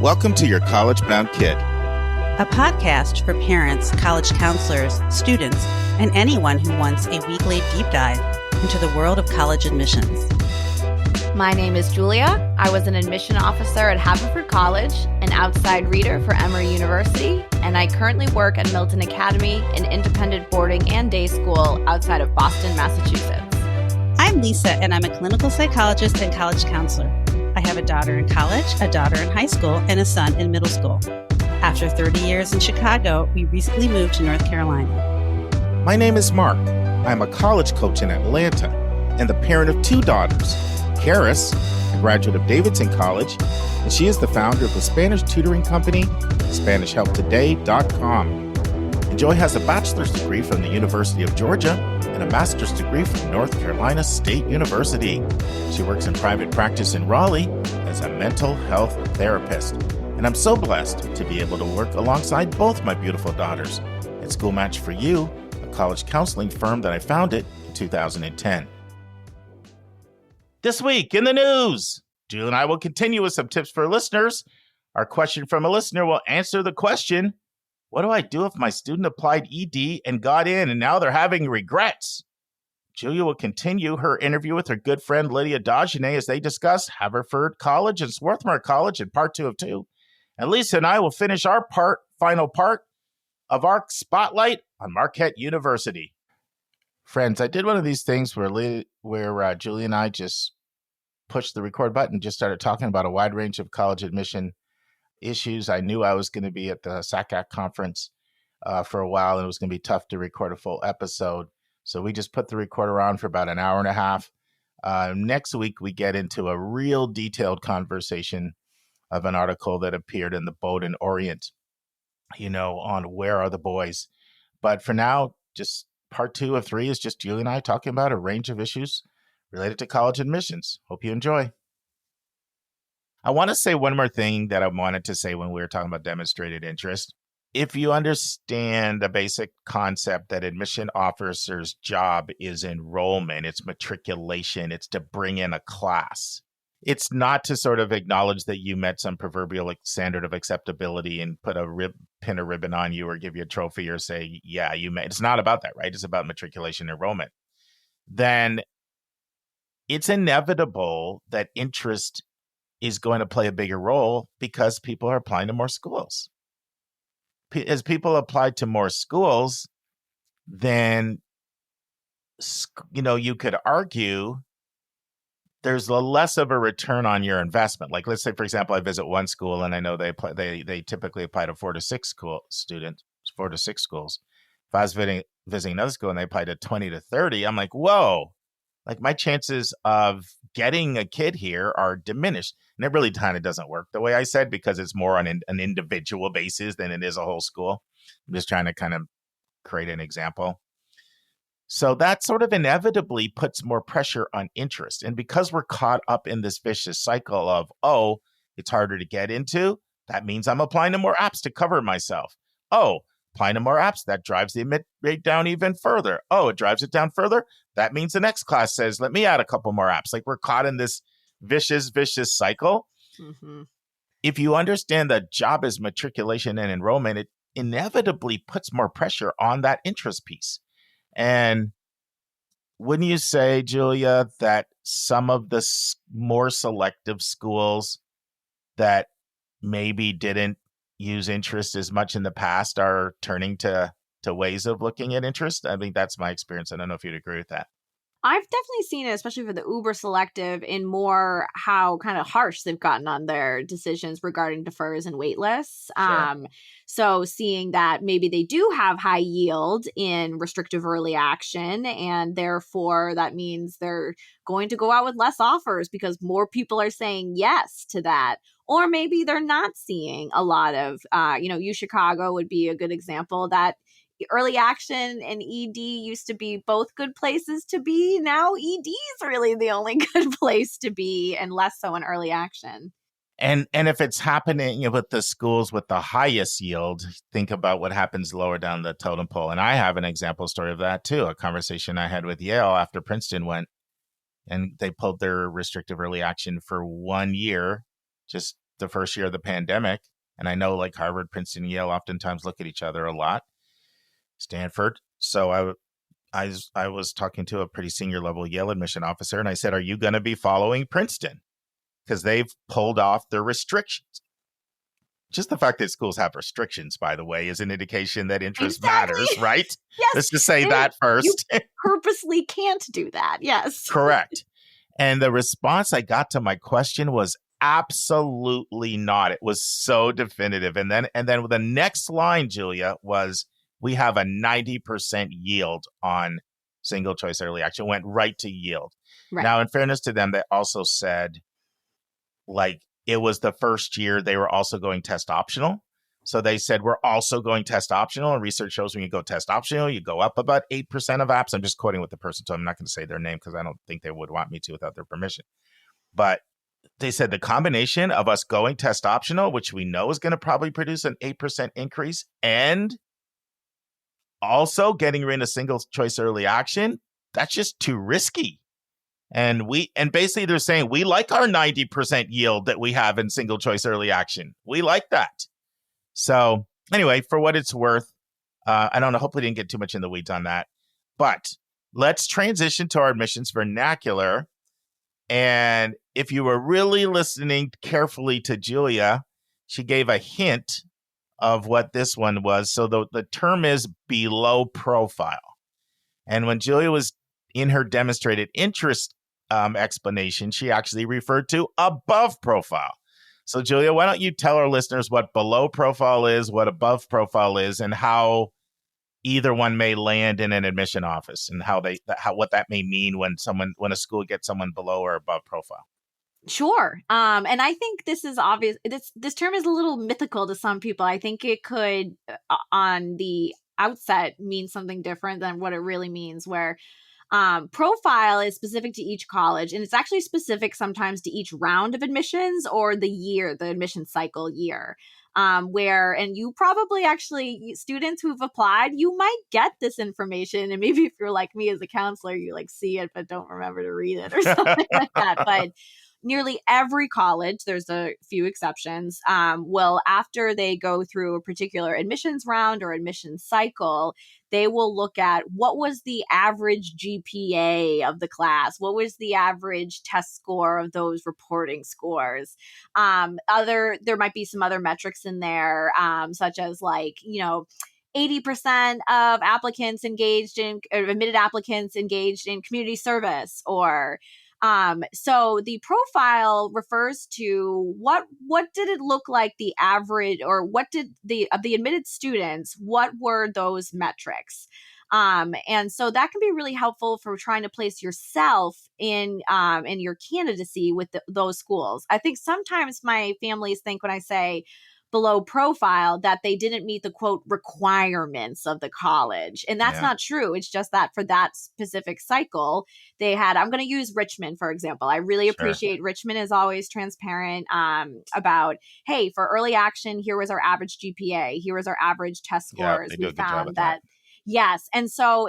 Welcome to Your College Bound Kid, a podcast for parents, college counselors, students, and anyone who wants a weekly deep dive into the world of college admissions. My name is Julia. I was an admission officer at Haverford College, an outside reader for Emory University, and I currently work at Milton Academy, an independent boarding and day school outside of Boston, Massachusetts. I'm Lisa, and I'm a clinical psychologist and college counselor. I have a daughter in college, a daughter in high school, and a son in middle school. After 30 years in Chicago, we recently moved to North Carolina. My name is Mark. I'm a college coach in Atlanta and the parent of two daughters. Karis, a graduate of Davidson College, and she is the founder of the Spanish tutoring company, SpanishHelpToday.com. And Joy has a bachelor's degree from the University of Georgia and a master's degree from North Carolina State University. She works in private practice in Raleigh as a mental health therapist. And I'm so blessed to be able to work alongside both my beautiful daughters at School Match for You, a college counseling firm that I founded in 2010. This week in the news, Julia and I will continue with some tips for listeners. Our question from a listener will answer the question, what do I do if my student applied ED and got in and now they're having regrets? Julia will continue her interview with her good friend Lydia Dagenais as they discuss Haverford College and Swarthmore College in part 2 of 2. And Lisa and I will finish our final part of our spotlight on Marquette University. Friends, I did one of these things where Julia and I just pushed the record button, just started talking about a wide range of college admission issues. I knew I was going to be at the SACAC conference for a while, and it was going to be tough to record a full episode. So we just put the recorder on for about an hour and a half. Next week, we get into a real detailed conversation of an article that appeared in the Bowdoin Orient, on where are the boys. But for now, just part 2 of 3 is just Julia and I talking about a range of issues related to college admissions. Hope you enjoy. I want to say one more thing that I wanted to say when we were talking about demonstrated interest. If you understand the basic concept that admission officer's job is enrollment, it's matriculation, it's to bring in a class. It's not to sort of acknowledge that you met some proverbial standard of acceptability and put pin a ribbon on you or give you a trophy or say, yeah, you met. It's not about that, right? It's about matriculation enrollment. Then it's inevitable that interest is going to play a bigger role because people are applying to more schools. As people apply to more schools, then, you could argue there's less of a return on your investment. Like, let's say, for example, I visit one school and I know they typically apply to 4 to 6 schools. If I was visiting another school and they apply to 20 to 30, I'm like, whoa, like my chances of getting a kid here are diminished. And it really kind of doesn't work the way I said, because it's more on an individual basis than it is a whole school. I'm just trying to kind of create an example. So that sort of inevitably puts more pressure on interest. And because we're caught up in this vicious cycle of, oh, it's harder to get into, that means I'm applying to more apps to cover myself. Oh, applying to more apps, that drives the admit rate down even further. Oh, it drives it down further. That means the next class says, let me add a couple more apps. Like, we're caught in this vicious cycle. Mm-hmm. If you understand that job is matriculation and enrollment, it inevitably puts more pressure on that interest piece. And wouldn't you say, Julia, that some of the more selective schools that maybe didn't use interest as much in the past are turning to ways of looking at interest? I think that's my experience. I don't know if you'd agree with that. I've definitely seen it, especially for the uber selective, in more how kind of harsh they've gotten on their decisions regarding defers and wait lists. Sure. So seeing that maybe they do have high yield in restrictive early action, and therefore that means they're going to go out with less offers because more people are saying yes to that. Or maybe they're not seeing a lot of, U Chicago would be a good example that early action and ED used to be both good places to be. Now ED is really the only good place to be, and less so in early action. And if it's happening with the schools with the highest yield, think about what happens lower down the totem pole. And I have an example story of that too. A conversation I had with Yale after Princeton went, and they pulled their restrictive early action for 1 year, just the first year of the pandemic. And I know like Harvard, Princeton, Yale oftentimes look at each other a lot. Stanford. So I was talking to a pretty senior level Yale admission officer, and I said, are you going to be following Princeton? Because they've pulled off their restrictions. Just the fact that schools have restrictions, by the way, is an indication that interest matters, right? Yes. Let's just say that first. You purposely can't do that. Yes. Correct. And the response I got to my question was absolutely not. It was so definitive. And then the next line, Julia, was, we have a 90% yield on single choice early action. Went right to yield. Right. Now, in fairness to them, they also said, like, it was the first year they were also going test optional. So they said, we're also going test optional. And research shows when you go test optional, you go up about 8% of apps. I'm just quoting what the person told me. I'm not going to say their name because I don't think they would want me to without their permission. But they said the combination of us going test optional, which we know is going to probably produce an 8% increase, and also getting rid of single choice early action, that's just too risky. And basically they're saying, we like our 90% yield that we have in single choice early action. We like that. So anyway, for what it's worth, I don't know, hopefully didn't get too much in the weeds on that, but let's transition to our admissions vernacular. And if you were really listening carefully to Julia, she gave a hint of what this one was. So the term is below profile. And when Julia was in her demonstrated interest explanation, she actually referred to above profile. So Julia, why don't you tell our listeners what below profile is, what above profile is, and how either one may land in an admission office, and what that may mean when a school gets someone below or above profile. Sure. And I think this is obvious. This term is a little mythical to some people. I think it could, on the outset, mean something different than what it really means, where profile is specific to each college, and it's actually specific sometimes to each round of admissions or the admission cycle year. And you probably actually, students who've applied, you might get this information. And maybe if you're like me as a counselor, you like see it, but don't remember to read it or something like that. But nearly every college, there's a few exceptions, will, after they go through a particular admissions round or admissions cycle, they will look at what was the average GPA of the class, what was the average test score of those reporting scores. There might be some other metrics in there, such as 80% of admitted applicants engaged in community service, or so the profile refers to what did it look like the average, or what did the admitted students, what were those metrics? And so that can be really helpful for trying to place yourself in your candidacy with those schools. I think sometimes my families think when I say below profile that they didn't meet the quote requirements of the college. And that's not true. It's just that for that specific cycle, they had, I'm going to use Richmond, for example. I really appreciate Richmond is always transparent about, hey, for early action, here was our average GPA. Here was our average test scores. We found that. Yes. And so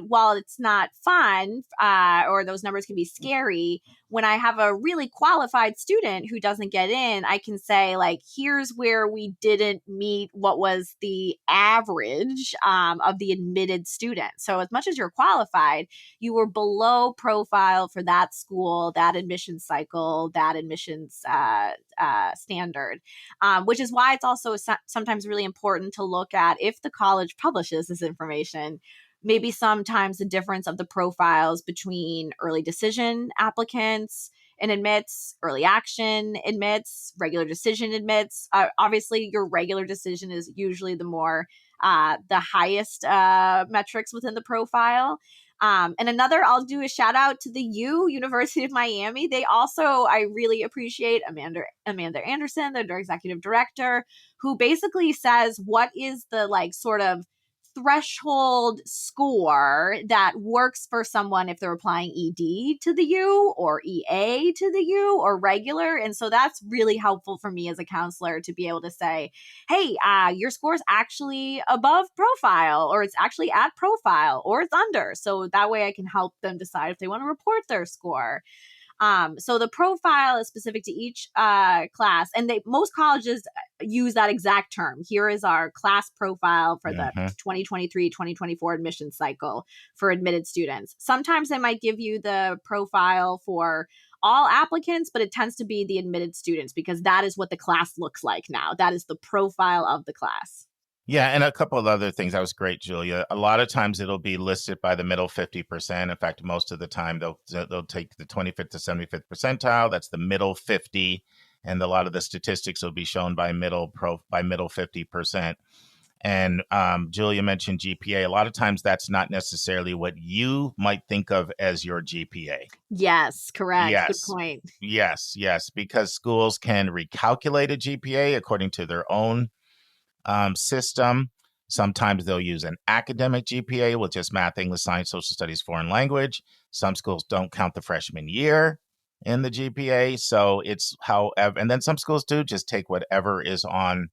while it's not fun, or those numbers can be scary, when I have a really qualified student who doesn't get in, I can say, like, here's where we didn't meet what was the average of the admitted student. So as much as you're qualified, you were below profile for that school, that admission cycle, that admissions standard, which is why it's also sometimes really important to look at, if the college publishes this information, maybe sometimes the difference of the profiles between early decision applicants and admits, early action admits, regular decision admits. Obviously, your regular decision is usually the highest metrics within the profile. And I'll do a shout out to the University of Miami. They also, I really appreciate Amanda Anderson, their executive director, who basically says what is the sort of threshold score that works for someone if they're applying ED to the U or EA to the U or regular. And so that's really helpful for me as a counselor to be able to say, hey, your score is actually above profile, or it's actually at profile, or it's under. So that way I can help them decide if they want to report their score. So the profile is specific to each class, and most colleges use that exact term. Here is our class profile for the 2023-2024 admission cycle for admitted students. Sometimes they might give you the profile for all applicants, but it tends to be the admitted students because that is what the class looks like now. That is the profile of the class. Yeah, and a couple of other things. That was great, Julia. A lot of times it'll be listed by the middle 50%. In fact, most of the time they'll take the 25th to 75th percentile. That's the middle 50, and a lot of the statistics will be shown by middle 50%. And Julia mentioned GPA. A lot of times that's not necessarily what you might think of as your GPA. Yes, correct. Yes. Good point. Yes, because schools can recalculate a GPA according to their own system. Sometimes they'll use an academic GPA with just math, English, science, social studies, foreign language. Some schools don't count the freshman year in the GPA. So it's however, and then some schools do just take whatever is on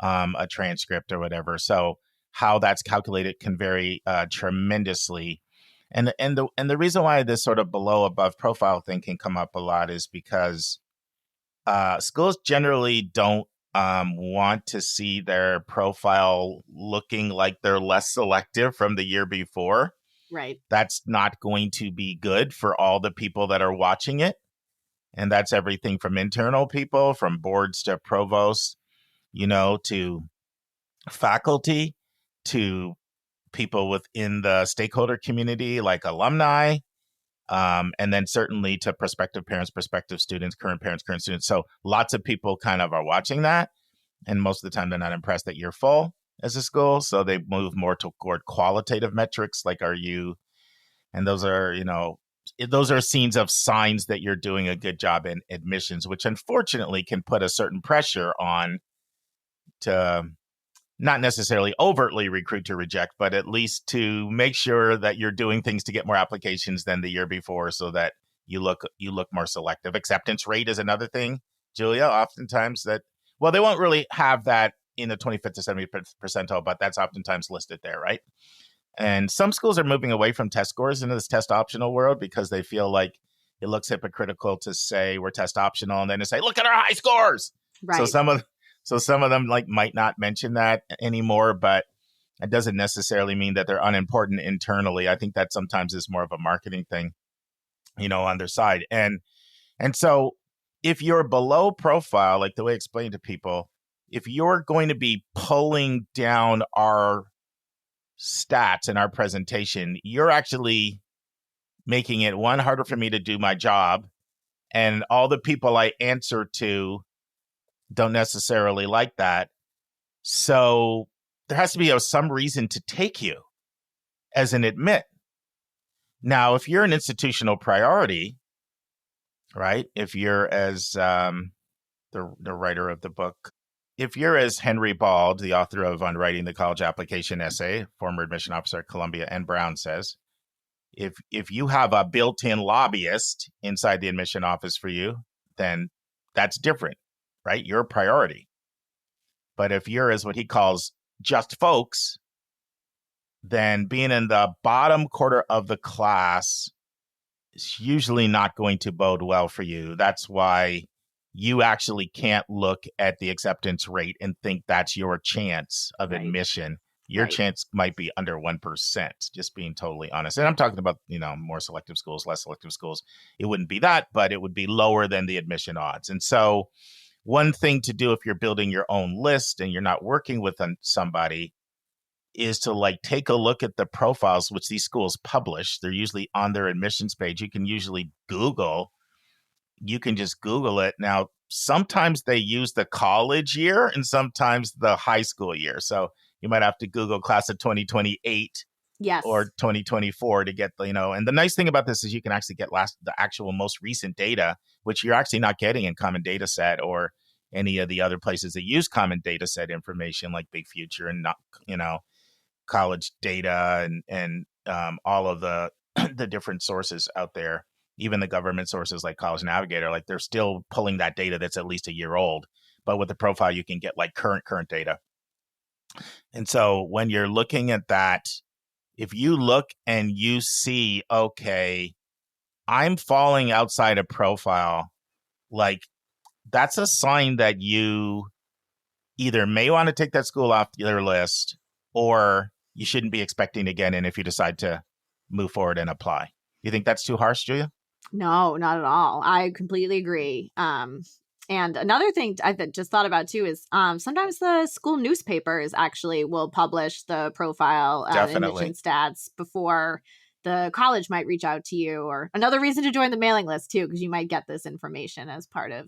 a transcript or whatever. So how that's calculated can vary tremendously. And the reason why this sort of below above profile thing can come up a lot is because schools generally don't want to see their profile looking like they're less selective from the year before. Right. That's not going to be good for all the people that are watching it. And that's everything from internal people, from boards to provosts, to faculty, to people within the stakeholder community, like alumni, and then certainly to prospective parents, prospective students, current parents, current students. So lots of people kind of are watching that. And most of the time they're not impressed that you're full as a school. So they move more toward qualitative metrics like are you, and those are scenes of signs that you're doing a good job in admissions, which unfortunately can put a certain pressure on to not necessarily overtly recruit to reject, but at least to make sure that you're doing things to get more applications than the year before so that you look more selective. Acceptance rate is another thing, Julia, oftentimes they won't really have that in the 25th to 75th percentile, but that's oftentimes listed there, right? And some schools are moving away from test scores into this test optional world because they feel like it looks hypocritical to say we're test optional and then to say, look at our high scores. Right. So some of them might not mention that anymore, but it doesn't necessarily mean that they're unimportant internally. I think that sometimes is more of a marketing thing, on their side. And so if you're below profile, like the way I explained to people, if you're going to be pulling down our stats in our presentation, you're actually making it harder for me to do my job. And all the people I answer to don't necessarily like that. So there has to be some reason to take you as an admit. Now, if you're an institutional priority, right? If you're as the writer of the book, if you're as Henry Bald, the author of On Writing the College Application Essay, former admission officer at Columbia and Brown says, if you have a built-in lobbyist inside the admission office for you, then that's different, right? You're a priority. But if you're as what he calls just folks, then being in the bottom quarter of the class is usually not going to bode well for you. That's why you actually can't look at the acceptance rate and think that's your chance of admission. Your chance might be under 1%, just being totally honest. And I'm talking about, more selective schools, less selective schools. It wouldn't be that, but it would be lower than the admission odds. And so one thing to do if you're building your own list and you're not working with somebody is to take a look at the profiles which these schools publish. They're usually on their admissions page. You can just Google it. Now, sometimes they use the college year and sometimes the high school year. So you might have to Google class of 2028 or 2024 to get and the nice thing about this is you can actually get the actual most recent data, which you're actually not getting in Common Data Set or any of the other places that use Common Data Set information like Big Future and college data and all of the the different sources out there, even the government sources like College Navigator, they're still pulling that data that's at least a year old. But with the profile, you can get current data. And so when you're looking at that, if you look and you see, okay, I'm falling outside of profile, like that's a sign that you either may want to take that school off your list or you shouldn't be expecting to get in if you decide to move forward and apply. You think that's too harsh, Julia? No, not at all. I completely agree. And another thing I just thought about too is sometimes the school newspapers actually will publish the profile admission stats before the college might reach out to you, or another reason to join the mailing list too, because you might get this information as part of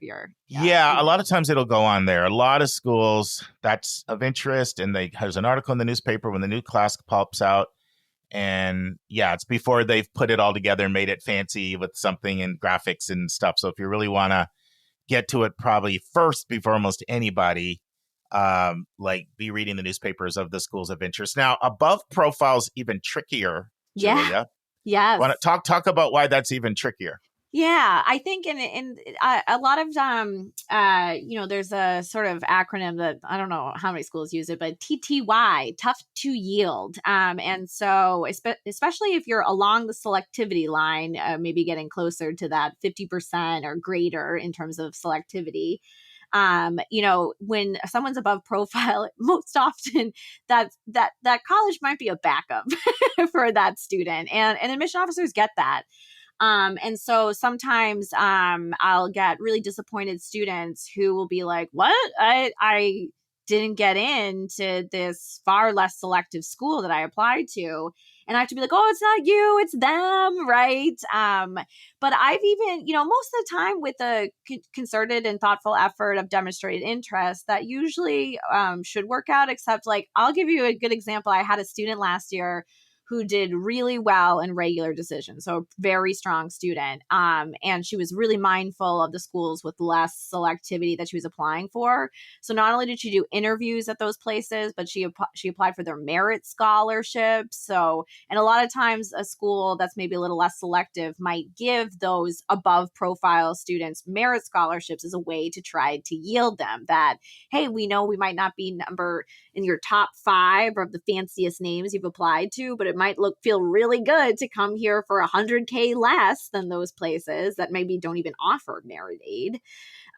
your a lot of times it'll go on there. A lot of schools that's of interest, and there's an article in the newspaper when the new class pops out. And it's before they've put it all together and made it fancy with something and graphics and stuff. So if you really want to get to it probably first before almost anybody, be reading the newspapers of the schools of interest. Now, above profile's even trickier, Julia. Yes. Want to talk about why that's even trickier? Yeah, I think in a lot of there's a sort of acronym that I don't know how many schools use it, but TTY, tough to yield. And so especially if you're along the selectivity line, maybe getting closer to that 50% or greater in terms of selectivity. When someone's above profile, most often that college might be a backup for that student, and admission officers get that. And so sometimes I'll get really disappointed students who will be like, what? I didn't get into this far less selective school that I applied to. And I have to be like, oh, it's not you, it's them, right? But I've even, most of the time with a concerted and thoughtful effort of demonstrated interest, that usually should work out, except I'll give you a good example. I had a student last year who did really well in regular decisions. So a very strong student. And she was really mindful of the schools with less selectivity that she was applying for. So not only did she do interviews at those places, but she applied for their merit scholarships. So, and a lot of times a school that's maybe a little less selective might give those above profile students merit scholarships as a way to try to yield them that, hey, we know we might not be number in your top 5 of the fanciest names you've applied to, but it might feel really good to come here for $100K less than those places that maybe don't even offer merit aid.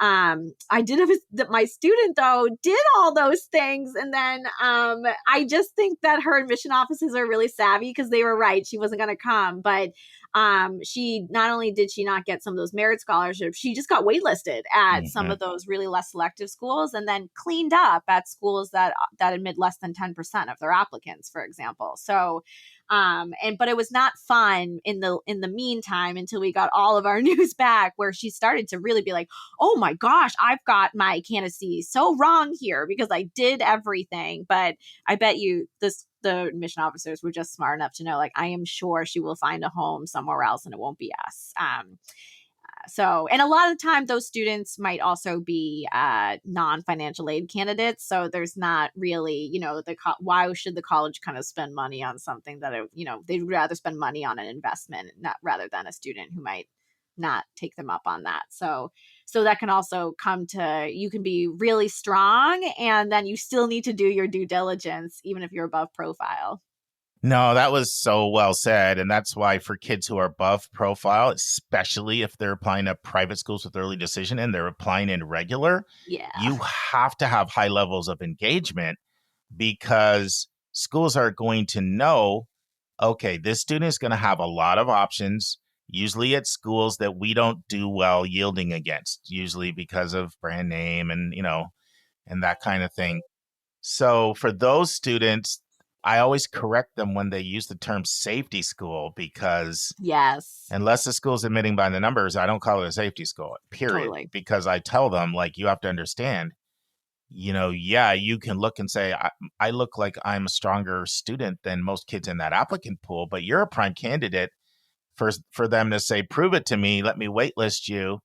I did have my student though did all those things, and then I just think that her admission offices are really savvy because they were right. She wasn't going to come, but she not only did she not get some of those merit scholarships, she just got waitlisted at some of those really less selective schools, and then cleaned up at schools that admit less than 10% of their applicants, for example. So, but it was not fun in the meantime until we got all of our news back, where she started to really be like, oh my gosh, I've got my candidacy so wrong here because I did everything. But I bet you the admission officers were just smart enough to know, I am sure she will find a home somewhere else and it won't be us. So, and a lot of the time those students might also be non-financial aid candidates. So there's not really, why should the college kind of spend money on something that, they'd rather spend money on an investment, rather than a student who might not take them up on that. So that can also come to, you can be really strong and then you still need to do your due diligence, even if you're above profile. No, that was so well said. And that's why for kids who are above profile, especially if they're applying to private schools with early decision and they're applying in regular, you have to have high levels of engagement, because schools are going to know, okay, this student is going to have a lot of options, usually at schools that we don't do well yielding against, usually because of brand name and, and that kind of thing. So for those students, I always correct them when they use the term safety school, because unless the school's admitting by the numbers, I don't call it a safety school, period. Totally. Because I tell them, you have to understand, you can look and say, I look like I'm a stronger student than most kids in that applicant pool, but you're a prime candidate for them to say, prove it to me, let me waitlist you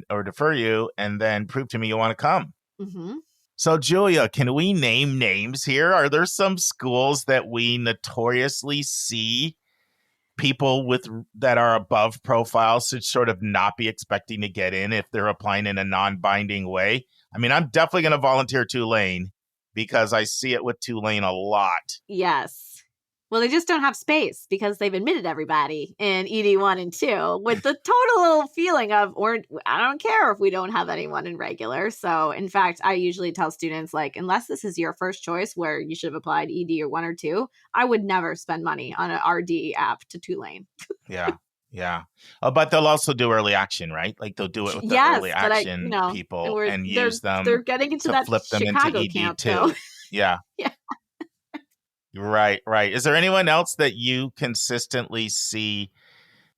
or defer you, and then prove to me you want to come. Mm-hmm. So, Julia, can we name names here? Are there some schools that we notoriously see people that are above profile should sort of not be expecting to get in if they're applying in a non-binding way? I mean, I'm definitely going to volunteer Tulane because I see it with Tulane a lot. Yes. Well, they just don't have space because they've admitted everybody in ED 1 and 2 with the total feeling of, or I don't care if we don't have anyone in regular. So in fact, I usually tell students, like, unless this is your first choice where you should have applied ED or 1 or 2, I would never spend money on an RD app to Tulane. Yeah. Yeah. But they'll also do early action, right? Like they'll do it with the early action people and use them they're getting into to that flip them Chicago into ED camp, too. though. Yeah. Yeah. Right. Is there anyone else that you consistently see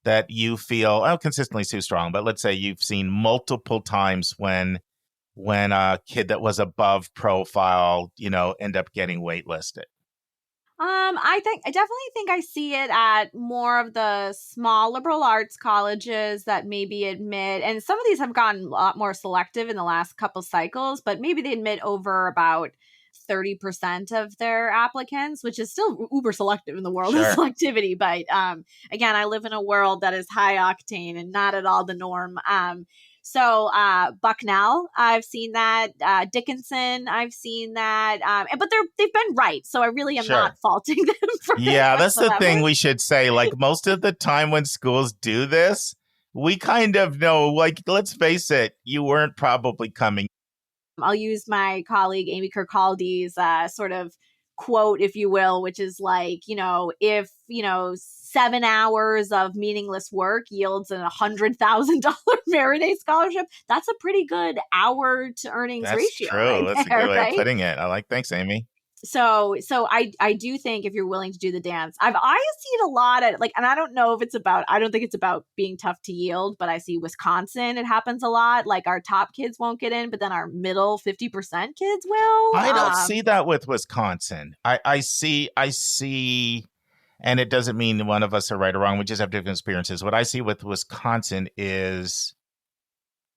that you feel, consistently is too strong, but let's say you've seen multiple times when a kid that was above profile, end up getting waitlisted? I definitely think I see it at more of the small liberal arts colleges that maybe admit, and some of these have gotten a lot more selective in the last couple cycles, but maybe they admit over about 30% of their applicants, which is still uber selective in the world of selectivity. But again, I live in a world that is high octane and not at all the norm. So Bucknell, I've seen that. Dickinson, I've seen that. But they've been right. So I really am not faulting them for it. Yeah, that's the thing we should say. Like most of the time when schools do this, we kind of know, like, let's face it, you weren't probably coming. I'll use my colleague Amy Kirkcaldy's sort of quote, if you will, which is like, if, 7 hours of meaningless work yields a $100,000 merit aid scholarship, that's a pretty good hour to earnings ratio. True. Right That's there, a good way of putting it. Thanks, Amy. So I do think if you're willing to do the dance, I see it a lot at and I don't know if I don't think it's about being tough to yield, but I see Wisconsin, it happens a lot. Like our top kids won't get in, but then our middle 50% kids will. I don't see that with Wisconsin. I see, and it doesn't mean one of us are right or wrong. We just have different experiences. What I see with Wisconsin is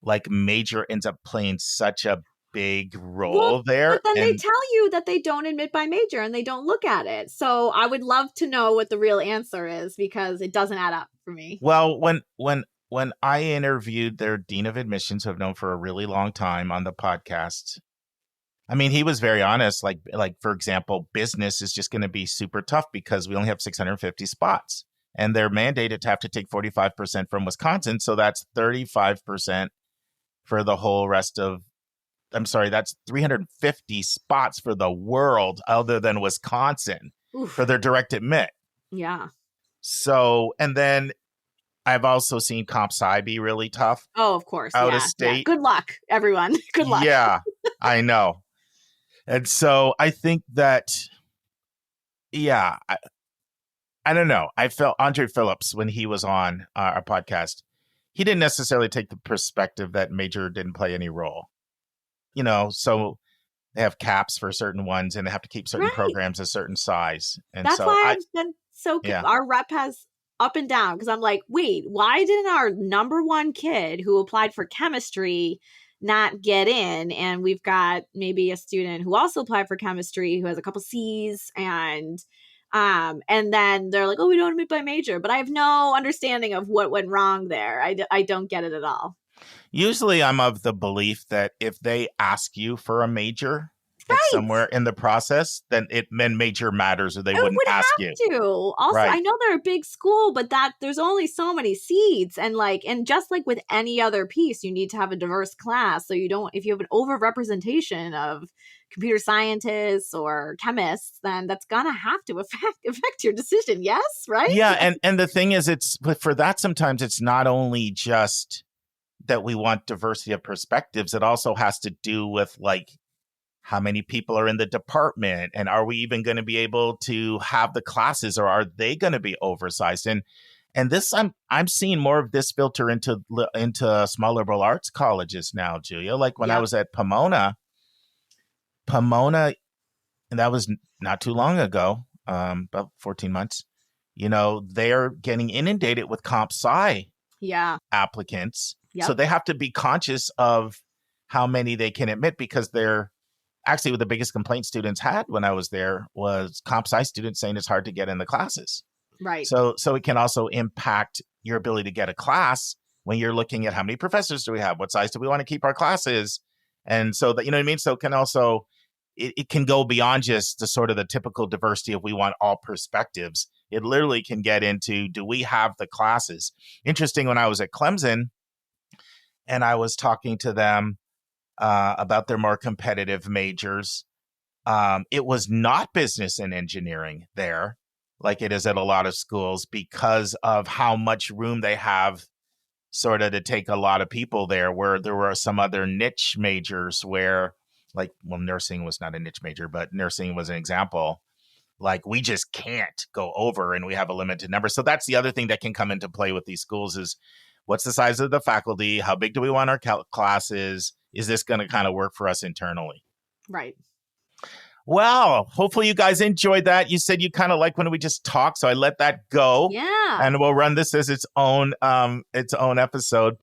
like major ends up playing such a big role there. But then they tell you that they don't admit by major and they don't look at it. So I would love to know what the real answer is because it doesn't add up for me. Well, when I interviewed their dean of admissions, who I've known for a really long time, on the podcast, I mean, he was very honest. Like for example, business is just going to be super tough because we only have 650 spots, and they're mandated to have to take 45% from Wisconsin. So that's 35% for the whole rest of. I'm sorry, that's 350 spots for the world other than Wisconsin for their direct admit. Yeah. So, and then I've also seen Comp Sci be really tough. Oh, of course. Out of state. Yeah. Good luck, everyone. Good luck. Yeah, I know. And so I think that, I don't know. I felt Andre Phillips, when he was on our podcast, he didn't necessarily take the perspective that major didn't play any role. So they have caps for certain ones and they have to keep certain programs a certain size. And that's why I've been so our rep has up and down because I'm like, wait, why didn't our number one kid who applied for chemistry not get in? And we've got maybe a student who also applied for chemistry who has a couple C's and then they're like, oh, we don't admit by major, but I have no understanding of what went wrong there. I don't get it at all. Usually I'm of the belief that if they ask you for a major somewhere in the process, then major matters or they wouldn't ask you. To. Also, I know they're a big school, but there's only so many seats. And just like with any other piece, you need to have a diverse class. So if you have an overrepresentation of computer scientists or chemists, then that's gonna have to affect your decision. Yes, right? Yeah, and the thing is, but for that sometimes it's not only just that we want diversity of perspectives, it also has to do with like how many people are in the department and are we even going to be able to have the classes or are they going to be oversized? And this I'm seeing more of this filter into small liberal arts colleges now, Julia. Like when I was at Pomona, and that was not too long ago, about 14 months, they're getting inundated with Comp Sci applicants. Yep. So they have to be conscious of how many they can admit because they're actually what the biggest complaint students had when I was there was Comp Sci students saying it's hard to get in the classes. Right. So it can also impact your ability to get a class when you're looking at how many professors do we have? What size do we want to keep our classes? And so that, you know what I mean? So it can also, it can go beyond just the sort of the typical diversity of we want all perspectives. It literally can get into, do we have the classes? Interesting, when I was at Clemson and I was talking to them about their more competitive majors, it was not business and engineering there like it is at a lot of schools because of how much room they have sort of to take a lot of people there, where there were some other niche majors where, like, well, nursing was not a niche major, but nursing was an example. Like, we just can't go over and we have a limited number. So that's the other thing that can come into play with these schools is, what's the size of the faculty? How big do we want our classes? Is this going to kind of work for us internally? Right. Well, hopefully you guys enjoyed that. You said you kind of like when we just talk, so I let that go. Yeah. And we'll run this as its own episode.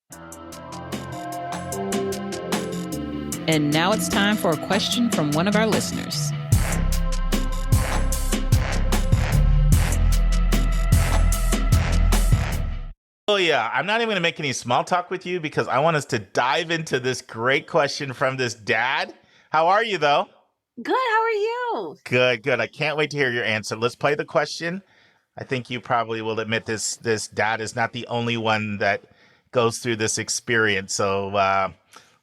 And now it's time for a question from one of our listeners. Oh, yeah. I'm not even going to make any small talk with you because I want us to dive into this great question from this dad. How are you, though? Good. How are you? Good. I can't wait to hear your answer. Let's play the question. I think you probably will admit this dad is not the only one that goes through this experience. So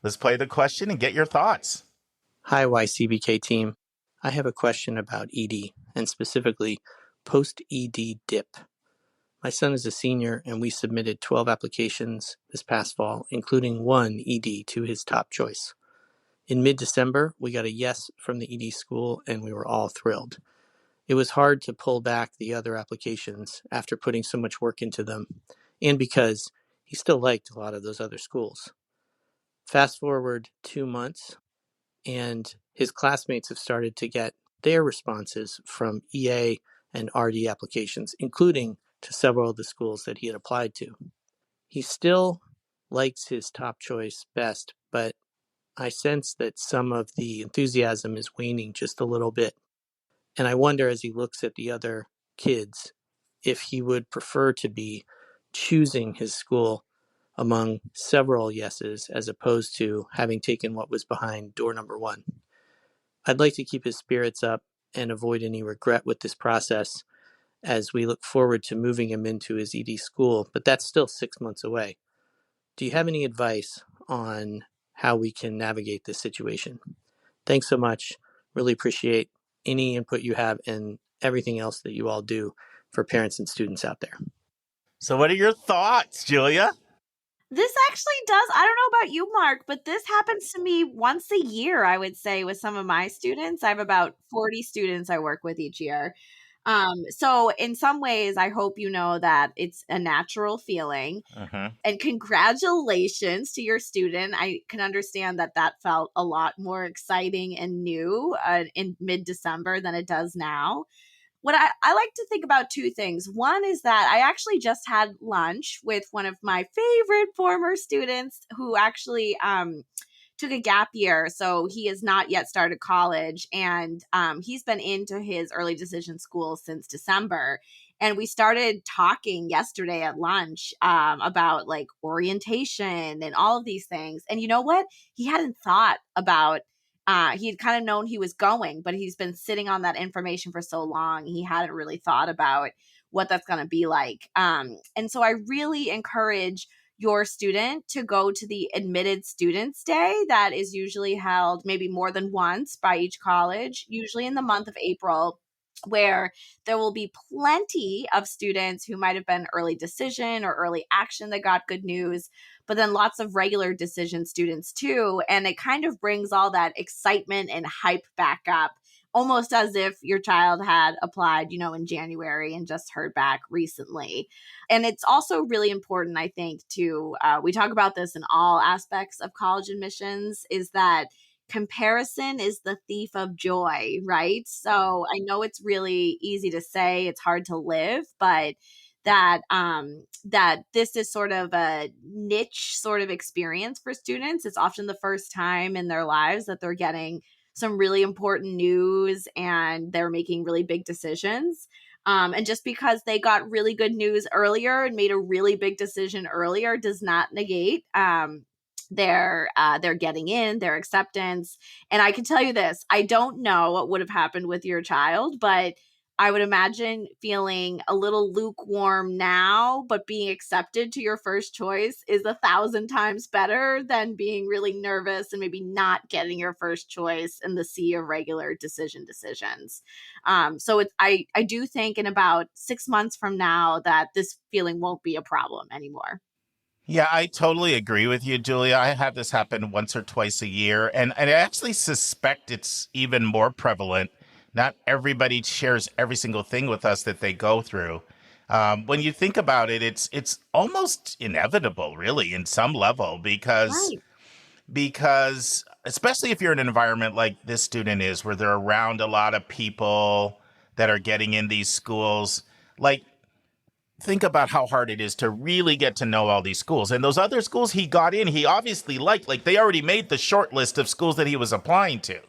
let's play the question and get your thoughts. Hi, YCBK team. I have a question about ED, and specifically post-ED dip. My son is a senior, and we submitted 12 applications this past fall, including one ED to his top choice. In mid-December, we got a yes from the ED school, and we were all thrilled. It was hard to pull back the other applications after putting so much work into them, and because he still liked a lot of those other schools. Fast forward 2 months, and his classmates have started to get their responses from EA and RD applications, including to several of the schools that he had applied to. He still likes his top choice best, but I sense that some of the enthusiasm is waning just a little bit. And I wonder, as he looks at the other kids, if he would prefer to be choosing his school among several yeses as opposed to having taken what was behind door number one. I'd like to keep his spirits up and avoid any regret with this process as we look forward to moving him into his ED school, but that's still 6 months away. Do you have any advice on how we can navigate this situation? Thanks so much. Really appreciate any input you have and everything else that you all do for parents and students out there. So what are your thoughts, Julia? This actually does. I don't know about you, Mark, but this happens to me once a year, I would say, with some of my students. I have about 40 students I work with each year. So in some ways, I hope you know that it's a natural feeling. And congratulations to your student. I can understand that felt a lot more exciting and new in mid-December than it does now. What I like to think about two things. One is that I actually just had lunch with one of my favorite former students who actually took a gap year. So he has not yet started college, and he's been into his early decision school since December. And we started talking yesterday at lunch about like orientation and all of these things. And you know what? He hadn't thought about he had kind of known he was going, but he's been sitting on that information for so long. He hadn't really thought about what that's going to be like. And so I really encourage your student to go to the Admitted Students Day that is usually held maybe more than once by each college, usually in the month of April, where there will be plenty of students who might have been early decision or early action that got good news, but then lots of regular decision students too. And it kind of brings all that excitement and hype back up, almost as if your child had applied, in January and just heard back recently. And it's also really important, I think, to, we talk about this in all aspects of college admissions, is that comparison is the thief of joy, right? So I know it's really easy to say, it's hard to live, but that this is sort of a niche sort of experience for students. It's often the first time in their lives that they're getting some really important news and they're making really big decisions. And just because they got really good news earlier and made a really big decision earlier does not negate their getting in, their acceptance. And I can tell you this, I don't know what would have happened with your child, but I would imagine feeling a little lukewarm now, but being accepted to your first choice is 1,000 times better than being really nervous and maybe not getting your first choice in the sea of regular decisions. So I do think in about 6 months from now that this feeling won't be a problem anymore. Yeah, I totally agree with you, Julia. I have this happen once or twice a year, and I actually suspect it's even more prevalent. Not everybody shares every single thing with us that they go through. When you think about it, it's almost inevitable, really, in some level, because Right. because especially if you're in an environment like this student is, where they're around a lot of people that are getting in these schools, like think about how hard it is to really get to know all these schools. And those other schools he got in, he obviously liked, like they already made the short list of schools that he was applying to.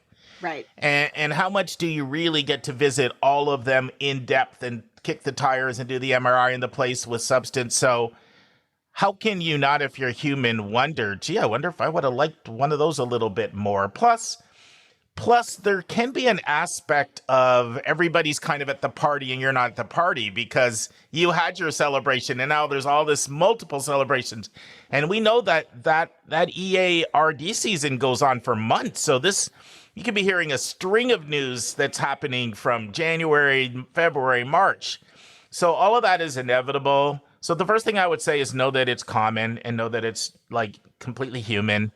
Right. And how much do you really get to visit all of them in depth and kick the tires and do the MRI in the place with substance? So how can you not, if you're human, wonder, gee, I wonder if I would have liked one of those a little bit more. Plus, there can be an aspect of everybody's kind of at the party and you're not at the party because you had your celebration and now there's all this multiple celebrations. And we know that EARD season goes on for months. So you could be hearing a string of news that's happening from January, February, March. So all of that is inevitable. So the first thing I would say is know that it's common and know that it's like completely human.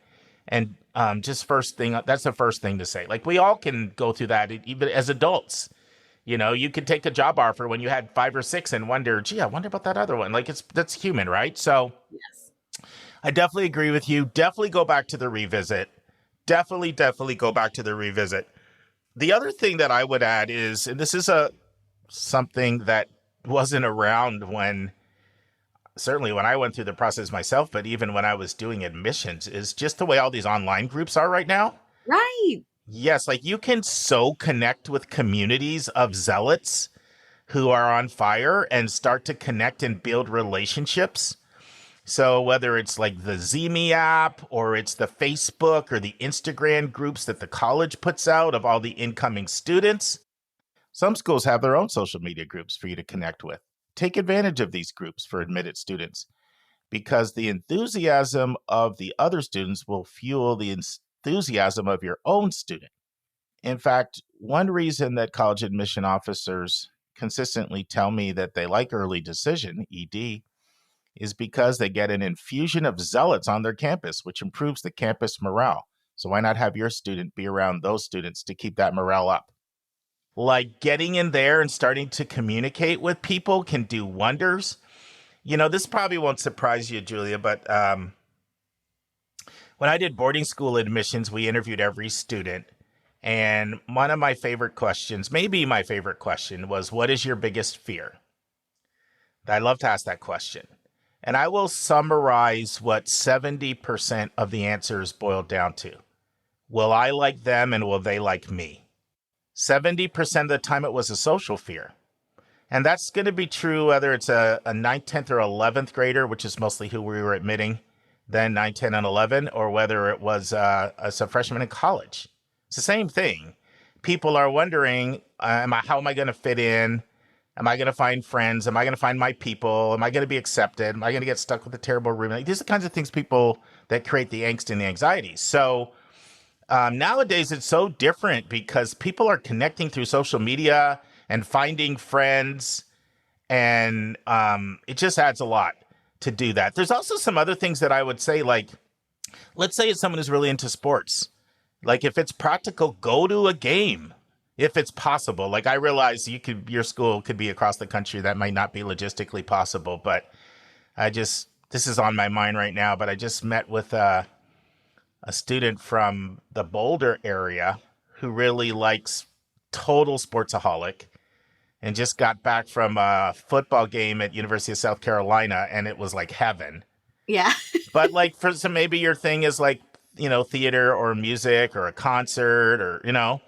And that's the first thing to say. Like we all can go through that, even as adults. You know, you could take a job offer when you had 5 or 6 and wonder, gee, I wonder about that other one. Like that's human, right? So Yes. I definitely agree with you. Definitely go back to the revisit. Definitely go back to the revisit. The other thing that I would add is, and this is something that wasn't around certainly when I went through the process myself, but even when I was doing admissions, is just the way all these online groups are right now. Right. Yes, like you can so connect with communities of zealots who are on fire and start to connect and build relationships. So whether it's like the Zeme app or it's the Facebook or the Instagram groups that the college puts out of all the incoming students, some schools have their own social media groups for you to connect with. Take advantage of these groups for admitted students because the enthusiasm of the other students will fuel the enthusiasm of your own student. In fact, one reason that college admission officers consistently tell me that they like early decision, ED, is because they get an infusion of zealots on their campus, which improves the campus morale. So why not have your student be around those students to keep that morale up? Like getting in there and starting to communicate with people can do wonders. You know, this probably won't surprise you, Julia, but when I did boarding school admissions, we interviewed every student. And one of my favorite questions, maybe my favorite question, was, what is your biggest fear? I love to ask that question. And I will summarize what 70% of the answers boiled down to. Will I like them and will they like me? 70% of the time it was a social fear. And that's going to be true whether it's a 9th, 10th, or 11th grader, which is mostly who we were admitting, then 9, 10, and 11, or whether it was as a freshman in college. It's the same thing. People are wondering, how am I going to fit in? Am I going to find friends? Am I going to find my people? Am I going to be accepted? Am I going to get stuck with a terrible roommate? These are the kinds of things that create the angst and the anxiety. So nowadays, it's so different because people are connecting through social media and finding friends, and it just adds a lot to do that. There's also some other things that I would say, like, let's say it's someone who's really into sports. Like, if it's practical, go to a game. If it's possible. Like, I realize your school could be across the country. That might not be logistically possible, but this is on my mind right now, but I just met with a student from the Boulder area who really likes total sportsaholic and just got back from a football game at University of South Carolina, and it was like heaven. Yeah. But like, so maybe your thing is like, theater or music or a concert or,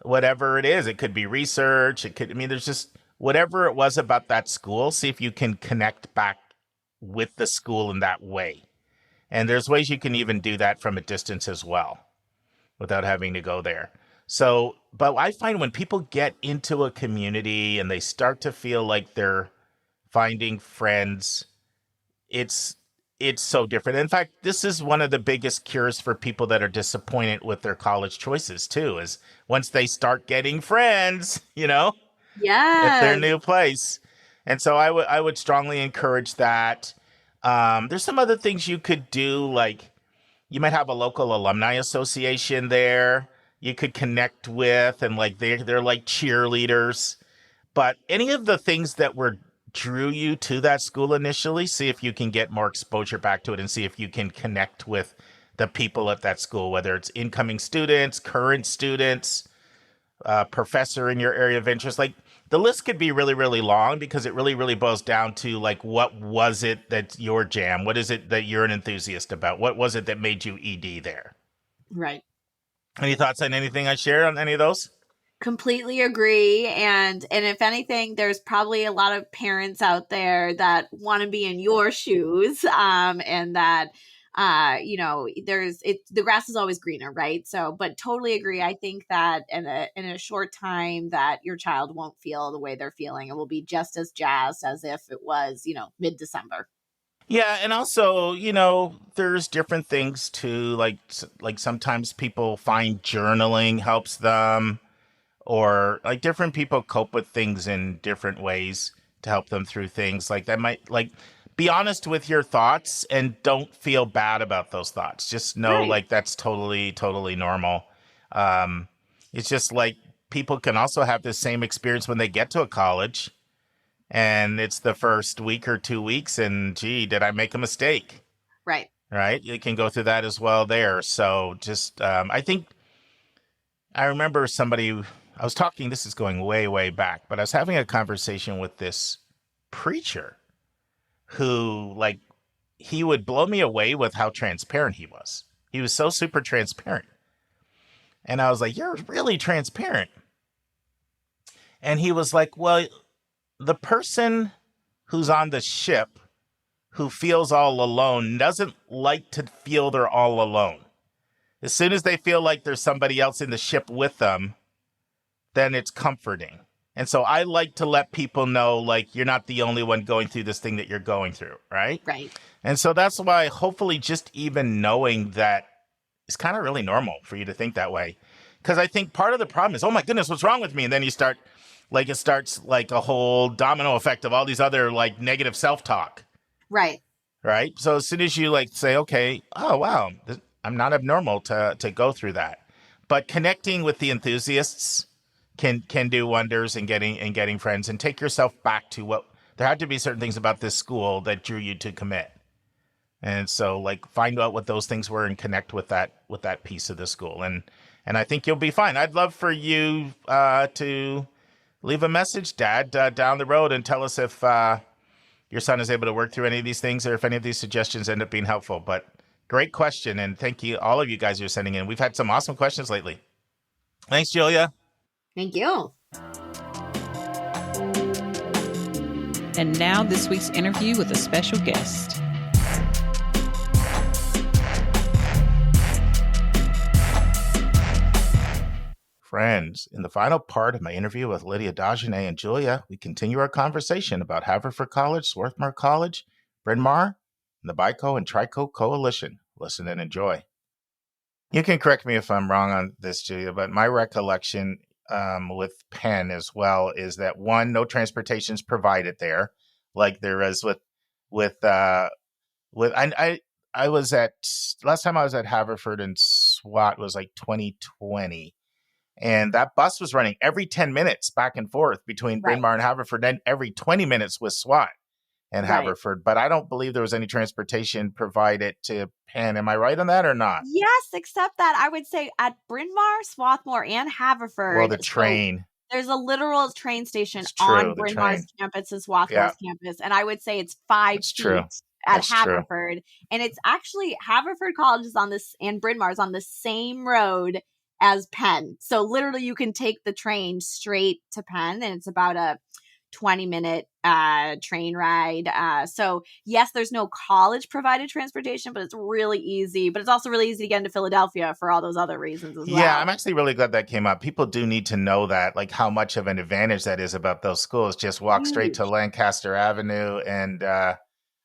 whatever it is. It could be research. There's just whatever it was about that school. See if you can connect back with the school in that way. And there's ways you can even do that from a distance as well without having to go there. So, but I find when people get into a community and they start to feel like they're finding friends, it's so different. In fact, this is one of the biggest cures for people that are disappointed with their college choices too, is once they start getting friends, at their Yes. new place. And so I would strongly encourage that. There's some other things you could do, like you might have a local alumni association there you could connect with, and like they're like cheerleaders. But any of the things that drew you to that school initially, see if you can get more exposure back to it and see if you can connect with the people at that school, whether it's incoming students, current students, professor in your area of interest. Like the list could be really, really long because it really, really boils down to like, what was it that's your jam? What is it that you're an enthusiast about? What was it that made you ED there? Right. Any thoughts on anything I shared on any of those? Completely agree. And if anything, there's probably a lot of parents out there that want to be in your shoes, and that the grass is always greener, right? So, but totally agree. I think that in a short time that your child won't feel the way they're feeling. It will be just as jazzed as if it was, mid-December. Yeah, and also, there's different things too. Like sometimes people find journaling helps them, or like different people cope with things in different ways to help them through things. Like that might be honest with your thoughts and don't feel bad about those thoughts. Just know Right. like that's totally, totally normal. It's just like people can also have the same experience when they get to a college and it's the first week or 2 weeks and gee, did I make a mistake? Right. Right. You can go through that as well there. So just, I think I remember I was talking, this is going way, way back, but I was having a conversation with this preacher who he would blow me away with how transparent he was. He was so super transparent. And I was like, you're really transparent. And he was like, well, the person who's on the ship who feels all alone doesn't like to feel they're all alone. As soon as they feel like there's somebody else in the ship with them, then it's comforting. And so I like to let people know, like, you're not the only one going through this thing that you're going through, right? Right. And so that's why hopefully just even knowing that is kind of really normal for you to think that way. Because I think part of the problem is, oh my goodness, what's wrong with me? And then it starts like a whole domino effect of all these other like negative self-talk. Right. Right. So as soon as you like say, okay, oh, wow, I'm not abnormal to go through that. But connecting with the enthusiasts can do wonders in getting friends, and take yourself back to there had to be certain things about this school that drew you to commit. And so like find out what those things were and connect with that piece of the school. And I think you'll be fine. I'd love for you to leave a message, Dad, down the road and tell us if your son is able to work through any of these things or if any of these suggestions end up being helpful. But great question. And thank you, all of you guys who are sending in. We've had some awesome questions lately. Thanks, Julia. Thank you. And now this week's interview with a special guest. Friends, in the final part of my interview with Lydia Dagenais and Julia, we continue our conversation about Haverford College, Swarthmore College, Bryn Mawr, and the BICO and TRICO Coalition. Listen and enjoy. You can correct me if I'm wrong on this, Julia, but my recollection with Penn as well is that one, no transportation is provided there, like there is I was at last time I was at Haverford and Swarthmore was like 2020, and that bus was running every 10 minutes back and forth between Bryn Mawr and Haverford, then every 20 minutes with Swarthmore and Haverford. But I don't believe there was any transportation provided to Penn. Am I right on that or not? Yes, except that I would say at Bryn Mawr, Swarthmore, and Haverford. Well, the train. There's a literal train station on Bryn Mawr's campus and Swarthmore's campus. And I would say it's 5 feet at Haverford. And it's actually Haverford College is on this, and Bryn Mawr is on the same road as Penn. So literally you can take the train straight to Penn, and it's about a 20-minute train ride. So yes, there's no college provided transportation, but it's really easy. But it's also really easy to get into Philadelphia for all those other reasons as well. Yeah, I'm actually really glad that came up. People do need to know that, like how much of an advantage that is about those schools. Just walk straight to Huge. Lancaster Avenue and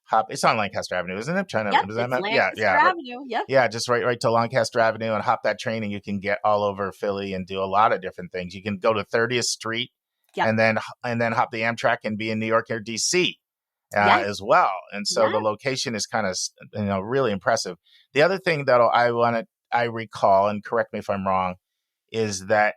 hop. It's on Lancaster Avenue, isn't it? I'm trying to. Yep, Is that it's yeah, Lancaster yeah, right, Avenue. Yep. yeah. Just right to Lancaster Avenue and hop that train, and you can get all over Philly and do a lot of different things. You can go to 30th Street Yep. and then hop the Amtrak and be in New York or DC Yes. as well. And so the Yes. location is kind of really impressive. The other thing that I recall, and correct me if I'm wrong, is that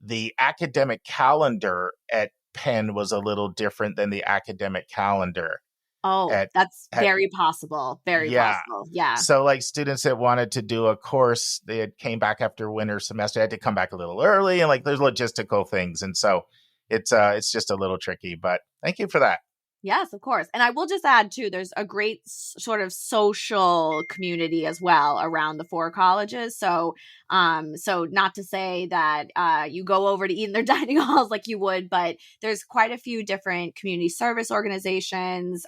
the academic calendar at Penn was a little different than the academic calendar Oh, at that's at very possible. Very yeah. possible. Yeah. So like students that wanted to do a course, they had came back after winter semester, had to come back a little early, and like there's logistical things. And so it's just a little tricky, but thank you for that. Yes, of course. And I will just add too, there's a great sort of social community as well around the four colleges. So, so not to say that you go over to eat in their dining halls like you would, but there's quite a few different community service organizations,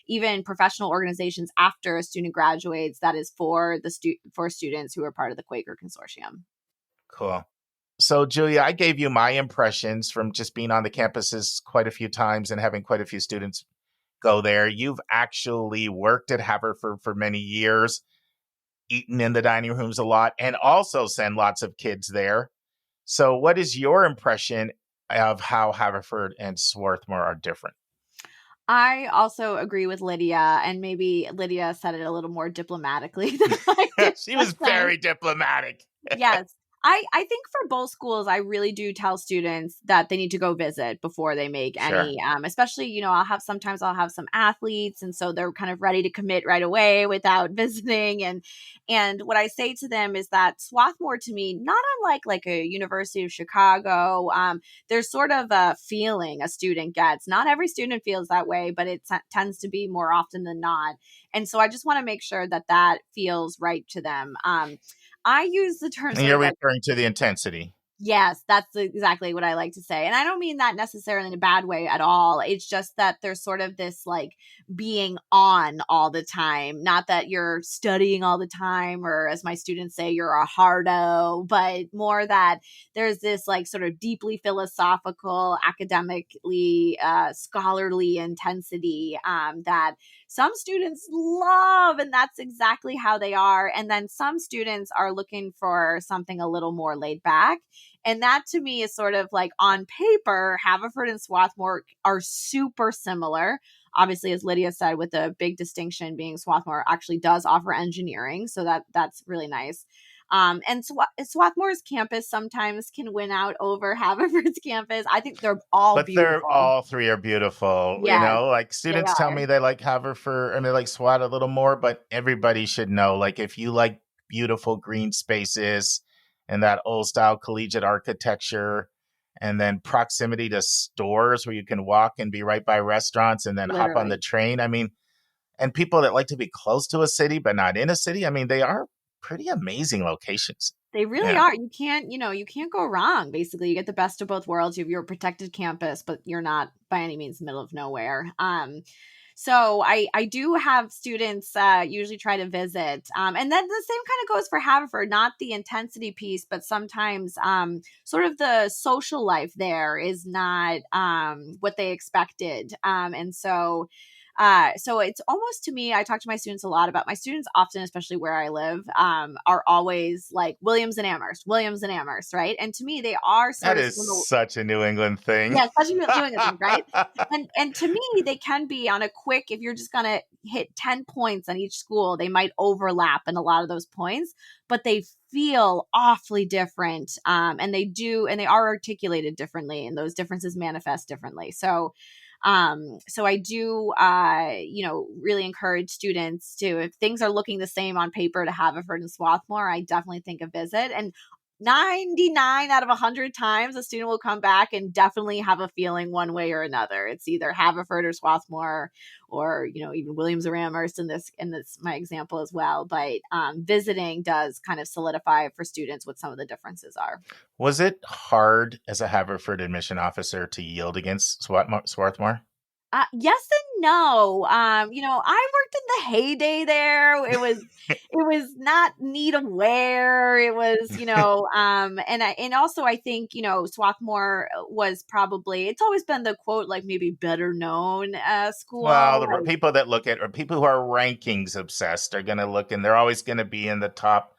even professional organizations after a student graduates that is for the for students who are part of the Quaker Consortium. Cool. So, Julia, I gave you my impressions from just being on the campuses quite a few times and having quite a few students go there. You've actually worked at Haverford for many years, eaten in the dining rooms a lot, and also send lots of kids there. So, what is your impression of how Haverford and Swarthmore are different? I also agree with Lydia, and maybe Lydia said it a little more diplomatically than I did. She was very diplomatic. Yes. I think for both schools, I really do tell students that they need to go visit before they make Sure. any, especially, I'll have some athletes. And so they're kind of ready to commit right away without visiting. And what I say to them is that Swarthmore, to me, not unlike like a University of Chicago, there's sort of a feeling a student gets. Not every student feels that way, but it tends to be more often than not. And so I just want to make sure that that feels right to them. I use the term. And you're referring to the intensity. Yes, that's exactly what I like to say. And I don't mean that necessarily in a bad way at all. It's just that there's sort of this like being on all the time. Not that you're studying all the time, or as my students say, you're a hardo, but more that there's this like sort of deeply philosophical, academically, scholarly intensity that some students love, and that's exactly how they are. And then some students are looking for something a little more laid back. And that to me is sort of like on paper, Haverford and Swarthmore are super similar. Obviously, as Lydia said, with the big distinction being Swarthmore actually does offer engineering. So that's really nice. And Swarthmore's campus sometimes can win out over Haverford's campus. I think they're all beautiful. All three are beautiful. Yes, like students tell me they like Haverford and they like Swat a little more, but everybody should know, like if you like beautiful green spaces and that old style collegiate architecture, and then proximity to stores where you can walk and be right by restaurants and then hop on the train. I mean, and people that like to be close to a city, but not in a city. I mean, they are pretty amazing locations. They really are. You can't go wrong. Basically, you get the best of both worlds. You have your protected campus, but you're not by any means middle of nowhere. So I do have students usually try to visit. And then the same kind of goes for Haverford, not the intensity piece, but sometimes sort of the social life there is not what they expected. And so it's almost, to me, I talk to my students a lot about, my students often, especially where I live, are always like Williams and Amherst, right? And to me, they are sort that of is such a New England thing. Yeah, such a New England thing, right? And to me, they can be on a quick, if you're just gonna hit 10 points on each school, they might overlap in a lot of those points, but they feel awfully different. And they are articulated differently, and those differences manifest differently. So I do, really encourage students to, if things are looking the same on paper to Haverford and Swarthmore, I definitely think a visit. And 99 out of 100 times a student will come back and definitely have a feeling one way or another. It's either Haverford or Swarthmore, or even Williams or Amherst in this my example as well. But visiting does kind of solidify for students what some of the differences are. Was it hard as a Haverford admission officer to yield against Swarthmore? Yes and no. I worked in the heyday there. It was not need aware. It was, and also I think, Swarthmore was probably, it's always been the quote, like maybe better known school. Well, the people that look at, or people who are rankings obsessed are going to look, and they're always going to be in the top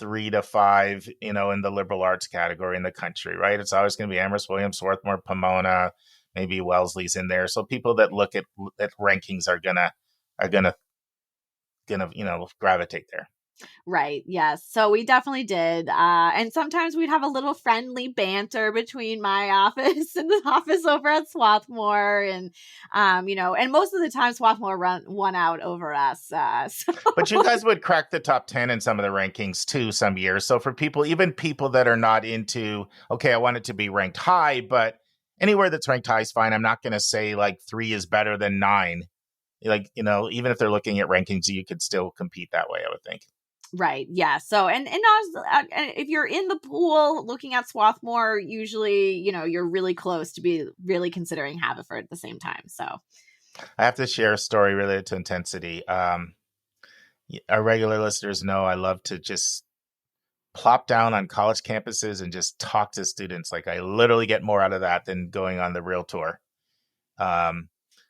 3 to 5, in the liberal arts category in the country, right? It's always going to be Amherst, Williams, Swarthmore, Pomona, maybe Wellesley's in there. So people that look at rankings are gonna gravitate there. Right. Yes. So we definitely did. And sometimes we'd have a little friendly banter between my office and the office over at Swarthmore. And, and most of the time Swarthmore won out over us. But you guys would crack the top 10 in some of the rankings too some years. So for even people that are not into, okay, I want it to be ranked high, but anywhere that's ranked high is fine. I'm not going to say like 3 is better than 9. Like, even if they're looking at rankings, you could still compete that way, I would think. Right. Yeah. So, and if you're in the pool looking at Swarthmore, usually, you're really close to be really considering Haverford at the same time. So I have to share a story related to intensity. Our regular listeners know I love to just plop down on college campuses and just talk to students. Like I literally get more out of that than going on the real tour.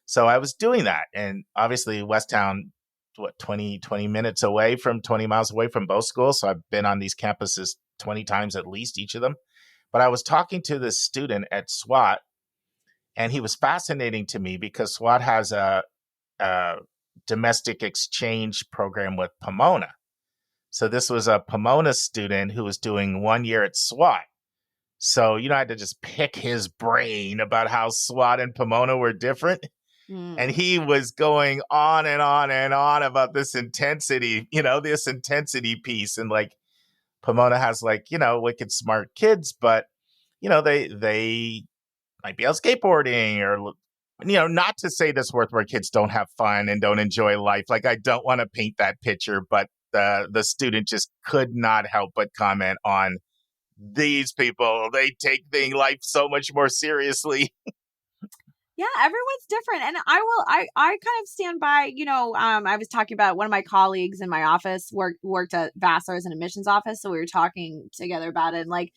So I was doing that. And obviously Westtown, 20 minutes away 20 miles away from both schools. So I've been on these campuses 20 times at least, each of them. But I was talking to this student at SWAT, and he was fascinating to me because SWAT has a domestic exchange program with Pomona. So this was a Pomona student who was doing 1 year at SWAT. So, I had to just pick his brain about how SWAT and Pomona were different. And he was going on and on and on about this intensity, this intensity piece. And like Pomona has like, wicked smart kids, but, they might be out skateboarding or, not to say this where kids don't have fun and don't enjoy life. Like, I don't want to paint that picture, but the student just could not help but comment on these people. They take life so much more seriously. Yeah, everyone's different. And I kind of stand by, I was talking about one of my colleagues in my office worked at Vassar as an admissions office. So we were talking together about it. And like,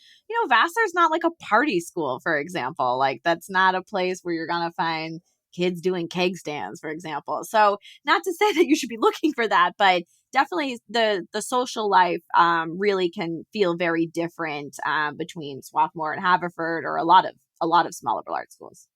Vassar's not like a party school, for example. Like that's not a place where you're going to find kids doing keg stands, for example. So not to say that you should be looking for that, but definitely the social life really can feel very different between Swarthmore and Haverford, or a lot of small liberal arts schools.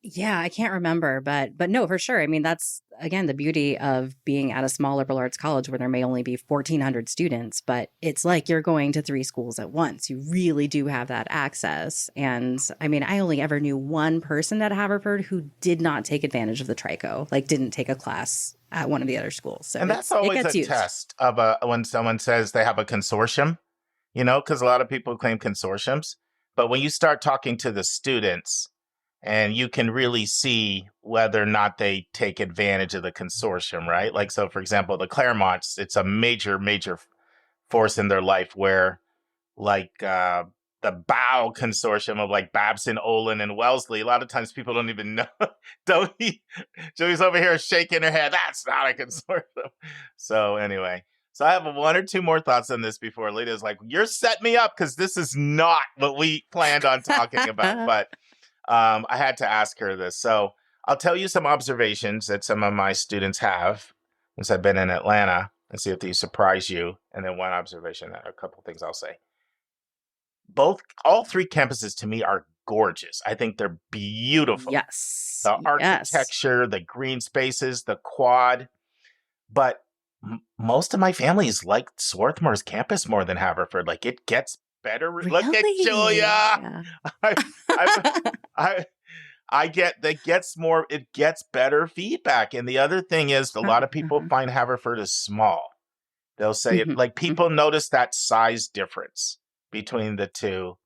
Yeah, I can't remember, but no, for sure. I mean, that's, again, the beauty of being at a small liberal arts college where there may only be 1,400 students, but it's like you're going to 3 schools at once. You really do have that access. And I mean, I only ever knew one person at Haverford who did not take advantage of the TRICO, like didn't take a class at one of the other schools. So and that's always a test of when someone says they have a consortium, because a lot of people claim consortiums. But when you start talking to the students, and you can really see whether or not they take advantage of the consortium, right? Like, so for example, the Claremonts, it's a major, major force in their life where like the BOW consortium of like Babson, Olin, and Wellesley, a lot of times people don't even know. Julie's over here shaking her head. That's not a consortium. So anyway, so I have 1 or 2 more thoughts on this before Lydia's like, you're setting me up because this is not what we planned on talking about. But I had to ask her this. So I'll tell you some observations that some of my students have since I've been in Atlanta and see if these surprise you. And then one observation, a couple things I'll say. All 3 campuses to me are gorgeous. I think they're beautiful. Yes. The architecture, the green spaces, the quad. But most of my families like Swarthmore's campus more than Haverford. Like it gets better. Really? Look at Julia. Yeah. I get that it gets better feedback. And the other thing is a lot of people find Haverford is small. They'll say it like people notice that size difference. between the two.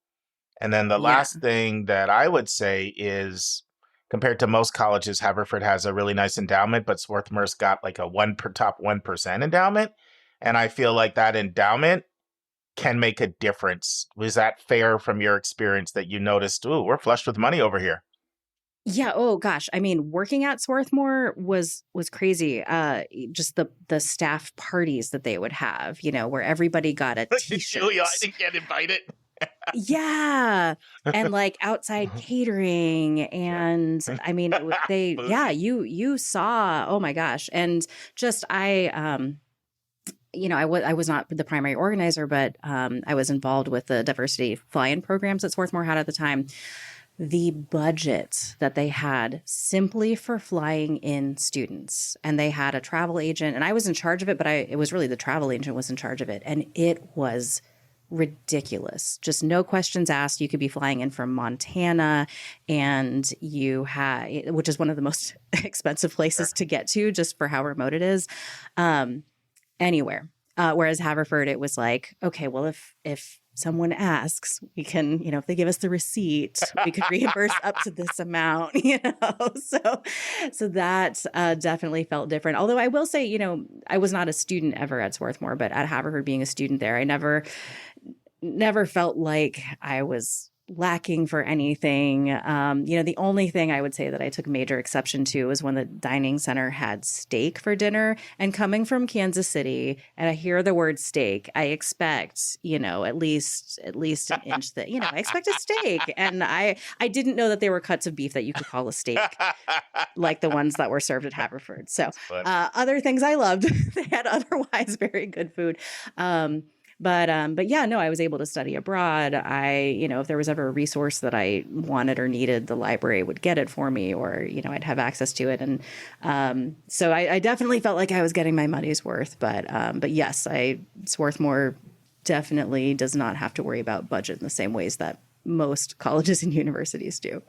And then the Yeah. last thing that I would say is, compared to most colleges, Haverford has a really nice endowment, but Swarthmore's got like a top 1% endowment. And I feel like that endowment can make a difference. Was that fair from your experience that you noticed, ooh, we're flush with money over here? Yeah. Oh gosh. I mean, working at Swarthmore was crazy. Just the staff parties that they would have, where everybody got a t-shirt. Julia, I didn't get invited. Yeah. And like outside catering. And I mean, you saw, oh my gosh. And just, I was not the primary organizer, but I was involved with the diversity fly-in programs that Swarthmore had at the time. The budget that they had simply for flying in students, and they had a travel agent, and I was in charge of it, but it was really the travel agent was in charge of it. And it was ridiculous. Just no questions asked. You could be flying in from Montana, and which is one of the most expensive places to get to just for how remote it is, anywhere. Whereas Haverford, it was like, okay, well, if someone asks, we can, if they give us the receipt, we could reimburse up to this amount, So that definitely felt different. Although I will say, I was not a student ever at Swarthmore, but at Haverford, being a student there, I never felt like I was lacking for anything. The only thing I would say that I took major exception to was when the dining center had steak for dinner. And coming from Kansas City, and I hear the word steak, I expect, at least an inch that, I expect a steak. And I didn't know that there were cuts of beef that you could call a steak, like the ones that were served at Haverford. So other things I loved, they had otherwise very good food. But yeah, no, I was able to study abroad. If there was ever a resource that I wanted or needed, the library would get it for me, or, I'd have access to it. And so I definitely felt like I was getting my money's worth. But yes, Swarthmore definitely does not have to worry about budget in the same ways that most colleges and universities do.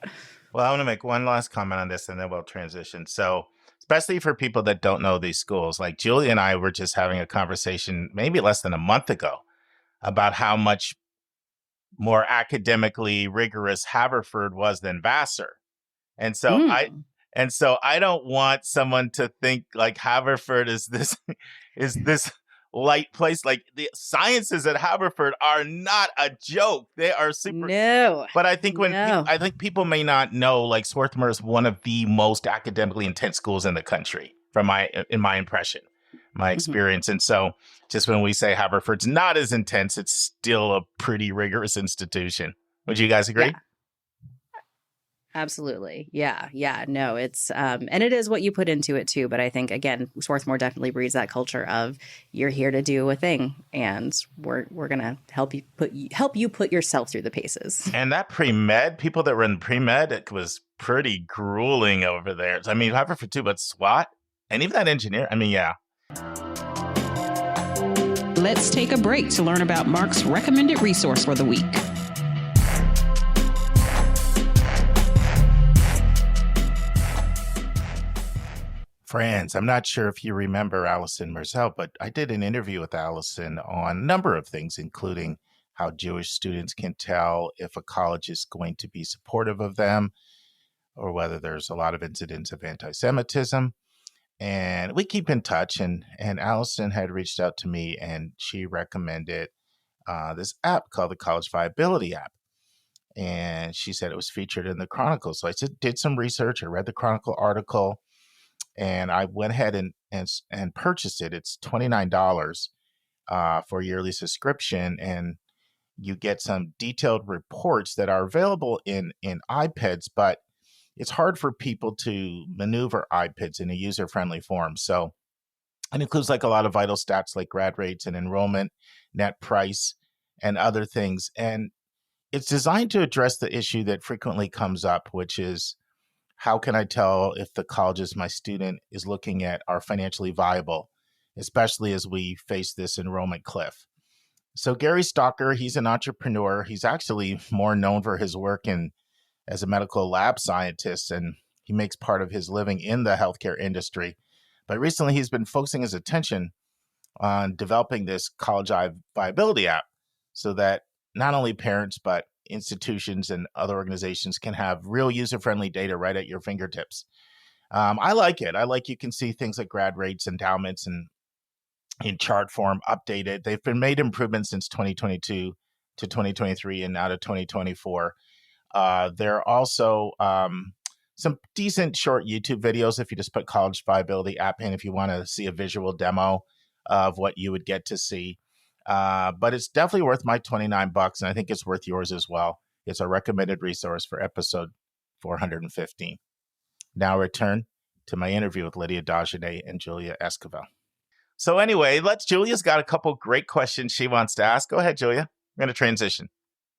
Well, I want to make one last comment on this, and then we'll transition. So, especially for people that don't know these schools, like Julia and I were just having a conversation maybe less than a month ago about how much more academically rigorous Haverford was than Vassar. And so I don't want someone to think like Haverford is this light place. Like, the sciences at Haverford are not a joke. They are super. No. But I think I think people may not know, like, Swarthmore is one of the most academically intense schools in the country, in my impression, my experience. And so just when we say Haverford's not as intense, it's still a pretty rigorous institution. Would you guys agree? Yeah. Absolutely. Yeah. Yeah. No, it's, and it is what you put into it too. But I think, again, Swarthmore definitely breeds that culture of, you're here to do a thing, and we're going to help you put yourself through the paces. And that pre-med, people that were in pre-med, it was pretty grueling over there. I mean, Haverford too, but SWAT and even that engineer. I mean, yeah. Let's take a break to learn about Mark's recommended resource for the week. Friends, I'm not sure if you remember Allison Merzel, but I did an interview with Allison on a number of things, including how Jewish students can tell if a college is going to be supportive of them, or whether there's a lot of incidents of anti-Semitism. And we keep in touch, and Allison had reached out to me, and she recommended this app called the College Viability app. And she said it was featured in the Chronicle. So I did some research. I read the Chronicle article, and I went ahead and purchased it. It's $29 for a yearly subscription, and you get some detailed reports that are available in iPads, but it's hard for people to maneuver iPads in a user-friendly form. So it includes like a lot of vital stats like grad rates and enrollment, net price, and other things. And it's designed to address the issue that frequently comes up, which is, how can I tell if the colleges my student is looking at are financially viable, especially as we face this enrollment cliff? So Gary Stalker, he's an entrepreneur. He's actually more known for his work as a medical lab scientist, and he makes part of his living in the healthcare industry. But recently he's been focusing his attention on developing this college viability app so that not only parents, but institutions and other organizations can have real user-friendly data right at your fingertips. I like it. I like you can see things like grad rates, endowments, and in chart form updated. They've been made improvements since 2022 to 2023 and now to 2024. There are also some decent short YouTube videos if you just put College Viability app in, if you want to see a visual demo of what you would get to see. But it's definitely worth my $29, and I think it's worth yours as well. It's a recommended resource for episode 415. Now return to my interview with Lydia Dagenais and Julia Esquivel. So anyway, Julia's got a couple great questions she wants to ask. Go ahead, Julia. I'm going to transition.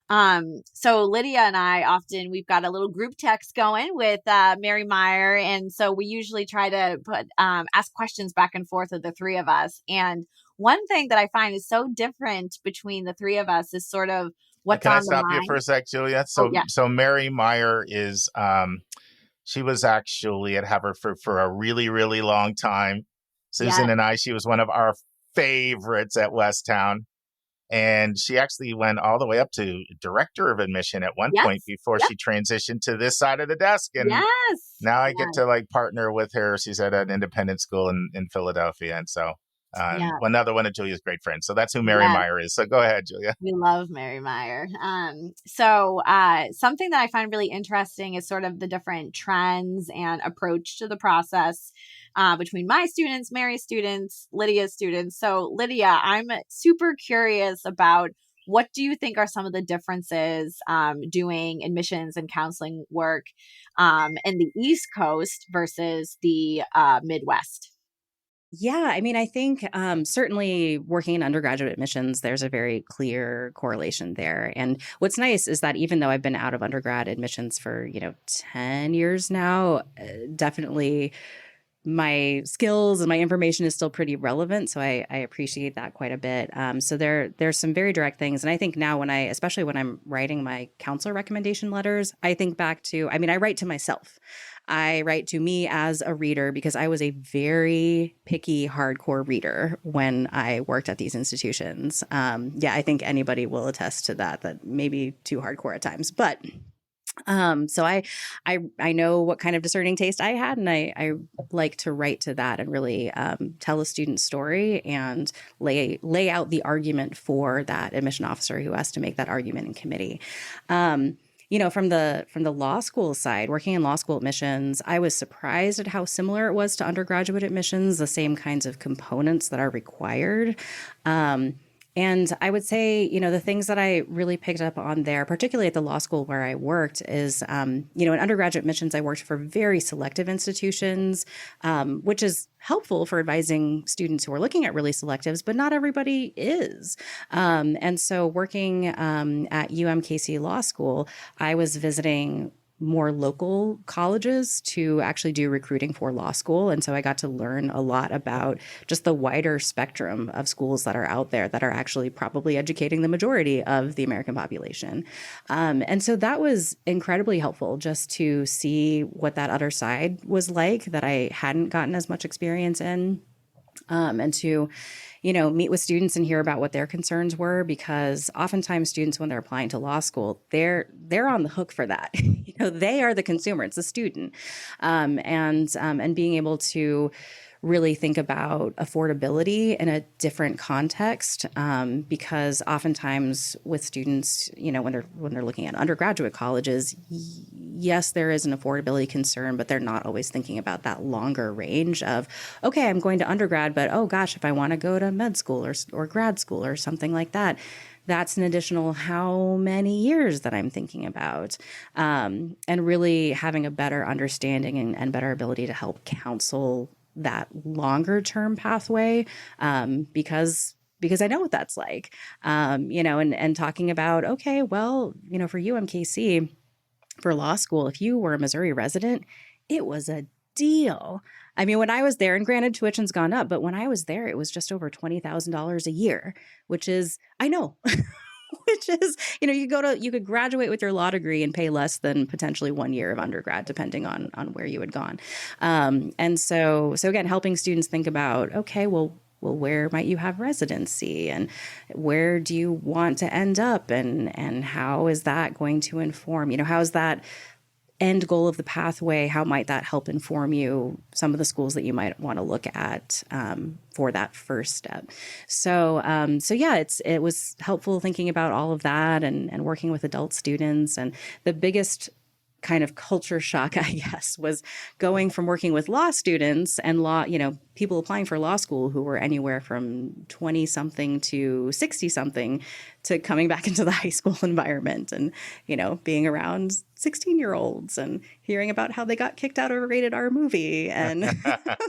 So Lydia and I we've got a little group text going with Mary Meyer. And so we usually try to ask questions back and forth of the three of us. And one thing that I find is so different between the three of us is sort of what's on the mind. Can I stop you for a sec, Julia? So Mary Meyer is, she was actually at Haverford for a really, really long time. Susan and I, she was one of our favorites at Westtown. And she actually went all the way up to director of admission at one point before she transitioned to this side of the desk. And now I get to partner with her. She's at an independent school in Philadelphia. And so another one of Julia's great friends. So that's who Mary Meyer is. So go ahead, Julia. We love Mary Meyer. So something that I find really interesting is sort of the different trends and approach to the process between my students, Mary's students, Lydia's students. So Lydia, I'm super curious about what do you think are some of the differences doing admissions and counseling work in the East Coast versus the Midwest? Yeah, I mean, I think certainly working in undergraduate admissions, there's a very clear correlation there. And what's nice is that even though I've been out of undergrad admissions for, 10 years now, definitely my skills and my information is still pretty relevant. So I appreciate that quite a bit. So there's some very direct things. And I think now especially when I'm writing my counselor recommendation letters, I think back to, I write to myself. I write to me as a reader because I was a very picky, hardcore reader when I worked at these institutions. I think anybody will attest to that maybe too hardcore at times, but so I know what kind of discerning taste I had, and I like to write to that and really tell a student's story and lay out the argument for that admission officer who has to make that argument in committee. From the law school side, working in law school admissions, I was surprised at how similar it was to undergraduate admissions, the same kinds of components that are required. And I would say, the things that I really picked up on there, particularly at the law school where I worked, is, in undergraduate admissions, I worked for very selective institutions, which is helpful for advising students who are looking at really selectives, but not everybody is. And so working at UMKC Law School, I was visiting more local colleges to actually do recruiting for law school. And so I got to learn a lot about just the wider spectrum of schools that are out there that are actually probably educating the majority of the American population. And so that was incredibly helpful just to see what that other side was like that I hadn't gotten as much experience in. And to, meet with students and hear about what their concerns were, because oftentimes students, when they're applying to law school, they're on the hook for that. They are the consumer, it's the student, and being able to really think about affordability in a different context, because oftentimes with students, when they're looking at undergraduate colleges, yes, there is an affordability concern, but they're not always thinking about that longer range of, okay, I'm going to undergrad, but oh gosh, if I want to go to med school or grad school or something like that, that's an additional how many years that I'm thinking about, and really having a better understanding and better ability to help counsel that longer term pathway, because I know what that's like, and talking about, okay, well, for UMKC, for law school, if you were a Missouri resident, it was a deal. When I was there, and granted tuition's gone up, but when I was there, it was just over $20,000 a year, which is, I know, which is, you could graduate with your law degree and pay less than potentially 1 year of undergrad, depending on where you had gone. And so again, helping students think about, okay, well, well, where might you have residency, and where do you want to end up, and how is that going to inform, how is that end goal of the pathway, how might that help inform you some of the schools that you might want to look at for that first step. So yeah, it was helpful thinking about all of that and working with adult students. And the biggest kind of culture shock, I guess, was going from working with law students and people applying for law school who were anywhere from 20 something to 60 something to coming back into the high school environment and, being around 16-year-olds and hearing about how they got kicked out of a rated R movie and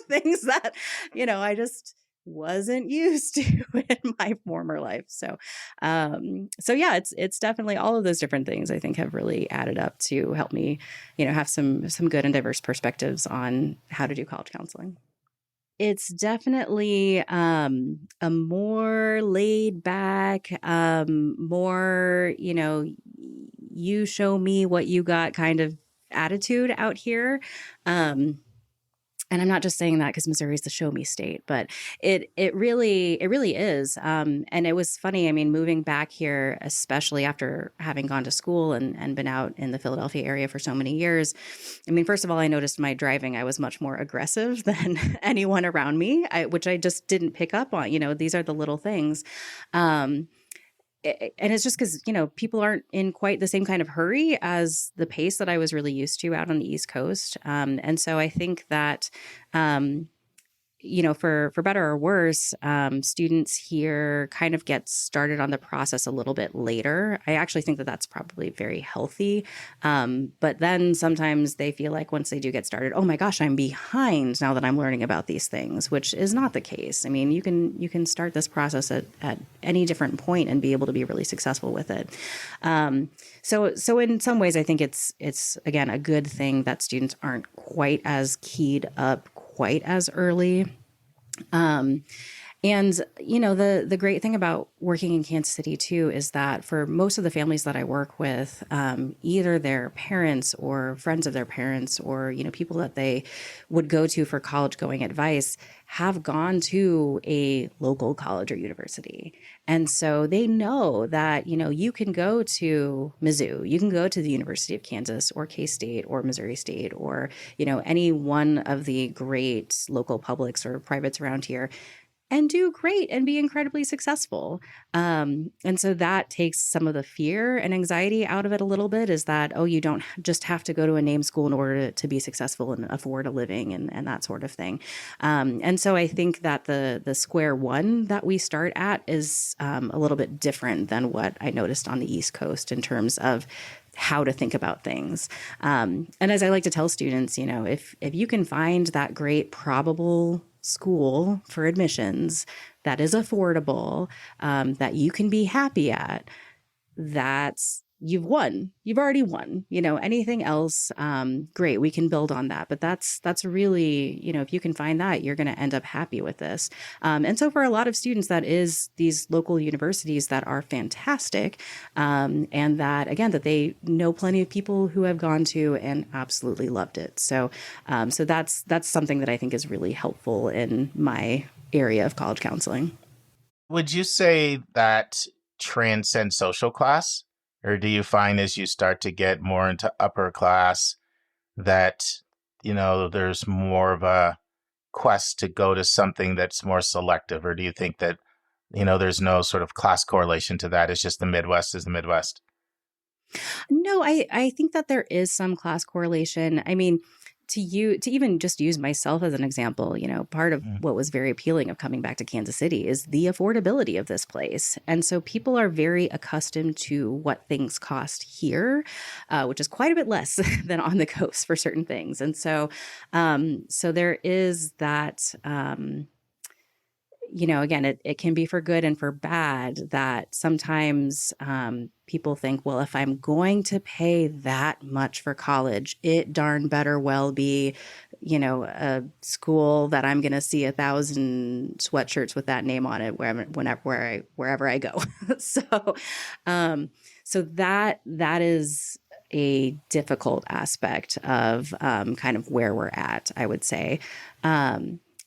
things that, I just wasn't used to in my former life. So yeah, it's definitely all of those different things I think have really added up to help me, have some good and diverse perspectives on how to do college counseling. It's definitely a more laid back, more, you show me what you got kind of attitude out here. And I'm not just saying that because Missouri is the show me state, but it really is. And it was funny. I mean, moving back here, especially after having gone to school and been out in the Philadelphia area for so many years. I mean, first of all, I noticed my driving, I was much more aggressive than anyone around me, which I just didn't pick up on. These are the little things. And it's just because, people aren't in quite the same kind of hurry as the pace that I was really used to out on the East Coast. And so I think that, for better or worse, students here kind of get started on the process a little bit later. I actually think that that's probably very healthy. But then sometimes they feel like once they do get started, oh my gosh, I'm behind now that I'm learning about these things, which is not the case. I mean, you can start this process at any different point and be able to be really successful with it. So in some ways, I think it's again a good thing that students aren't quite as keyed up quite as early. And, the great thing about working in Kansas City too, is that for most of the families that I work with, either their parents or friends of their parents or, people that they would go to for college going advice have gone to a local college or university. And so they know that, you can go to Mizzou, you can go to the University of Kansas or K-State or Missouri State or, any one of the great local publics or privates around here and do great and be incredibly successful. And so that takes some of the fear and anxiety out of it a little bit, is that, oh, you don't just have to go to a name school in order to be successful and afford a living and that sort of thing. And so I think that the square one that we start at is a little bit different than what I noticed on the East Coast in terms of how to think about things. And as I like to tell students, if you can find that great probable school for admissions that is affordable, that you can be happy at, you've won. You've already won. Anything else, great, we can build on that. But that's really, if you can find that, you're going to end up happy with this. And so for a lot of students, that is these local universities that are fantastic, and that, again, that they know plenty of people who have gone to and absolutely loved it. So that's something that I think is really helpful in my area of college counseling. Would you say that transcends social class? Or do you find as you start to get more into upper class that, there's more of a quest to go to something that's more selective? Or do you think that, there's no sort of class correlation to that? It's just the Midwest is the Midwest? No, I think that there is some class correlation. I mean, to even just use myself as an example, part of what was very appealing of coming back to Kansas City is the affordability of this place. And so people are very accustomed to what things cost here, which is quite a bit less than on the coast for certain things. And so there is that, again, it can be for good and for bad that sometimes people think, well, if I'm going to pay that much for college, it darn better well be, a school that I'm going to see 1,000 sweatshirts with that name on it wherever I go. So that is a difficult aspect of kind of where we're at, I would say.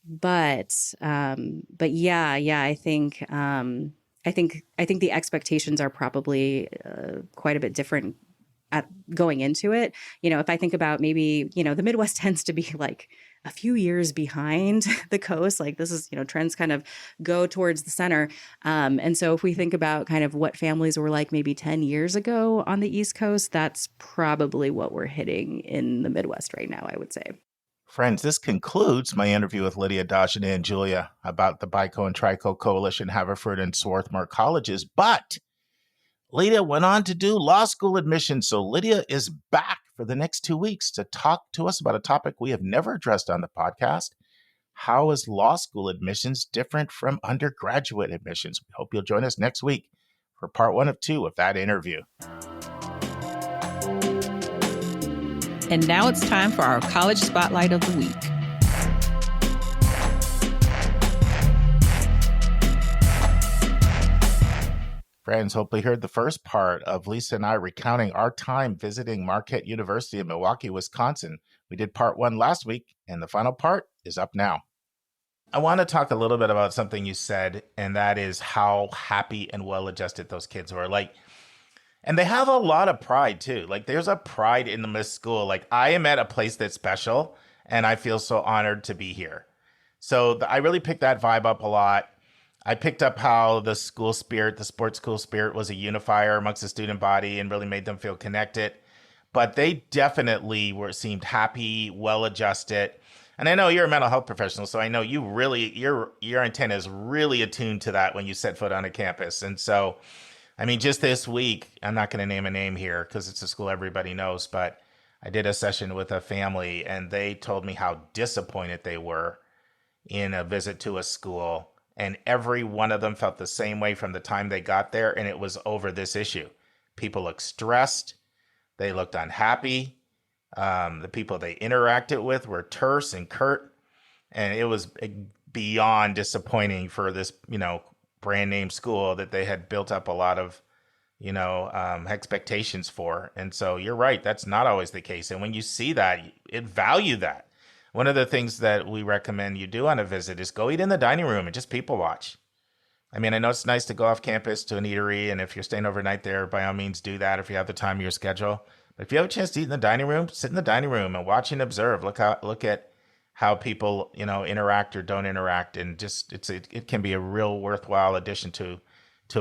But yeah, I think the expectations are probably quite a bit different at going into it. If I think about maybe, the Midwest tends to be like a few years behind the coast. Like this is, trends kind of go towards the center. And so if we think about kind of what families were like maybe 10 years ago on the East Coast, that's probably what we're hitting in the Midwest right now, I would say. Friends, this concludes my interview with Lydia Dagenais and Julia about the BICO and TRICO Coalition, Haverford and Swarthmore colleges. But Lydia went on to do law school admissions. So Lydia is back for the next 2 weeks to talk to us about a topic we have never addressed on the podcast. How is law school admissions different from undergraduate admissions? We hope you'll join us next week for part 1 of 2 of that interview. And now it's time for our college spotlight of the week. Friends, hopefully heard the first part of Lisa and I recounting our time visiting Marquette University in Milwaukee, Wisconsin. We did part 1 last week, and the final part is up now. I want to talk a little bit about something you said, and that is how happy and well-adjusted those kids were. And they have a lot of pride too. There's a pride in this school. I am at a place that's special, and I feel so honored to be here. So I really picked that vibe up a lot. I picked up how the school spirit, the sports school spirit, was a unifier amongst the student body and really made them feel connected. But they definitely seemed happy, well-adjusted. And I know you're a mental health professional, so I know you really, your antenna is really attuned to that when you set foot on a campus. And so, just this week, I'm not going to name a name here because it's a school everybody knows, but I did a session with a family and they told me how disappointed they were in a visit to a school. And every one of them felt the same way from the time they got there. And it was over this issue. People looked stressed. They looked unhappy. The people they interacted with were terse and curt. And it was beyond disappointing for this, brand name school that they had built up a lot of, expectations for. And so you're right. That's not always the case. And when you see that, value that. One of the things that we recommend you do on a visit is go eat in the dining room and just people watch. I know it's nice to go off campus to an eatery, and if you're staying overnight there, by all means do that if you have the time in your schedule. But if you have a chance to eat in the dining room, sit in the dining room and watch and observe. Look at how people, interact or don't interact, and just it can be a real worthwhile addition to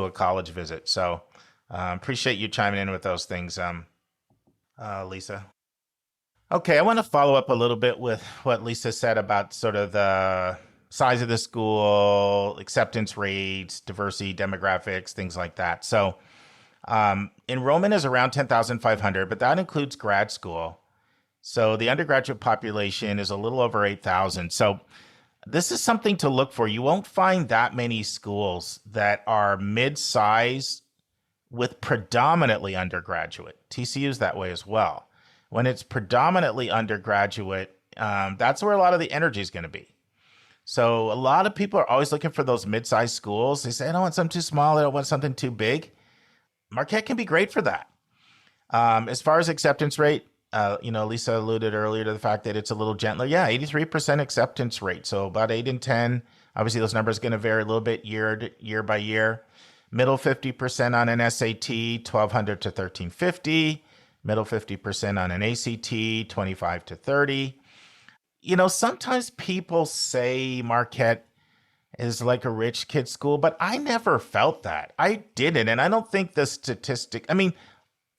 a college visit. So appreciate you chiming in with those things, Lisa. Okay, I want to follow up a little bit with what Lisa said about sort of the size of the school, acceptance rates, diversity, demographics, things like that. So enrollment is around 10,500, but that includes grad school. So the undergraduate population is a little over 8,000. So this is something to look for. You won't find that many schools that are mid-size with predominantly undergraduate. TCU is that way as well. When it's predominantly undergraduate, that's where a lot of the energy is going to be. So a lot of people are always looking for those mid-sized schools. They say, I don't want something too small. I don't want something too big. Marquette can be great for that. As far as acceptance rate, Lisa alluded earlier to the fact that it's a little gentler. Yeah, 83% acceptance rate. So about 8 in 10. Obviously, those numbers are going to vary a little bit year by year. Middle 50% on an SAT, 1,200 to 1,350. Middle 50% on an ACT, 25 to 30. Sometimes people say Marquette is like a rich kid school, but I never felt that. I didn't. And I don't think the statistic,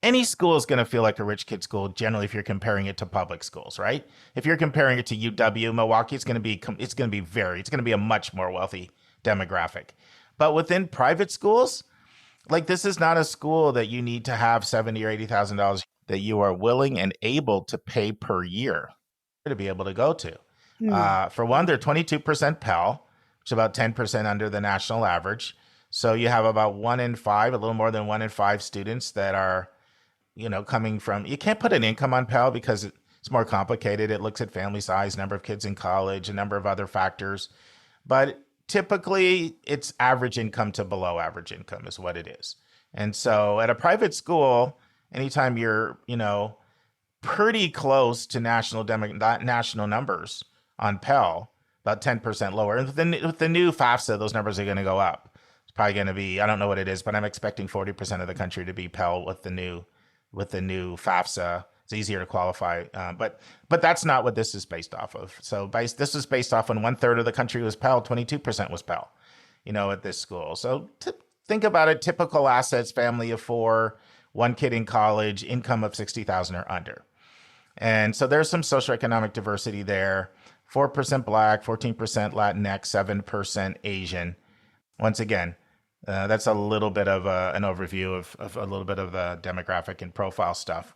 any school is going to feel like a rich kid school generally if you're comparing it to public schools, right? If you're comparing it to UW, Milwaukee, it's going to be a much more wealthy demographic. But within private schools, this is not a school that you need to have $70,000 or $80,000 that you are willing and able to pay per year to be able to go to. For one, they're 22% Pell, which is about 10% under the national average. So you have about 1 in 5, a little more than 1 in 5 students that are, coming from, you can't put an income on Pell because it's more complicated. It looks at family size, number of kids in college, a number of other factors. But typically it's average income to below average income is what it is. And so at a private school, anytime you're, pretty close to national numbers on Pell, about 10% lower. And with the new FAFSA, those numbers are going to go up. It's probably going to be, I don't know what it is, but I'm expecting 40% of the country to be Pell with the new FAFSA. It's easier to qualify, but that's not what this is based off of. So this is based off when 1/3 of the country was Pell, 22% was Pell, at this school. So think about it: typical assets, family of 4, 1 kid in college, income of 60,000 or under, and so there's some socioeconomic diversity there. 4% Black, 14% Latinx, 7% Asian. Once again, that's a little bit of an overview of a little bit of the demographic and profile stuff.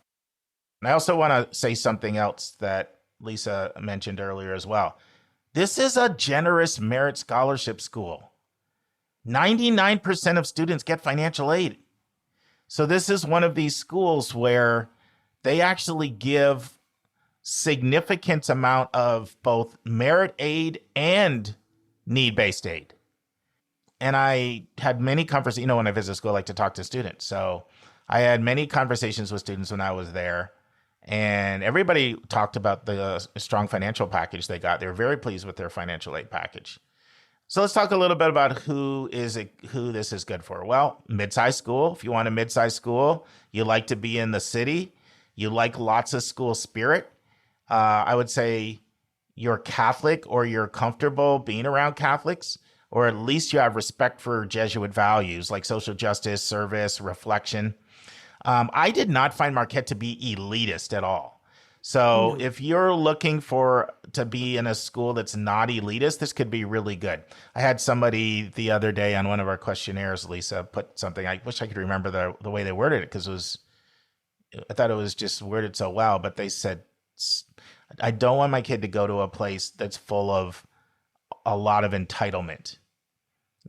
And I also want to say something else that Lisa mentioned earlier as well. This is a generous merit scholarship school. 99% of students get financial aid. So this is one of these schools where they actually give significant amount of both merit aid and need-based aid. And I had many conversations, when I visit school, I like to talk to students. So I had many conversations with students when I was there, and everybody talked about the strong financial package they got. They were very pleased with their financial aid package. So let's talk a little bit about who this is good for. Well, mid-sized school. If you want a mid-sized school, you like to be in the city, you like lots of school spirit. I would say you're Catholic or you're comfortable being around Catholics, or at least you have respect for Jesuit values like social justice, service, reflection. I did not find Marquette to be elitist at all. So if you're looking to be in a school that's not elitist, this could be really good. I had somebody the other day on one of our questionnaires, Lisa, put something, I wish I could remember the way they worded it, because I thought it was just worded so well, but they said, I don't want my kid to go to a place that's full of a lot of entitlement,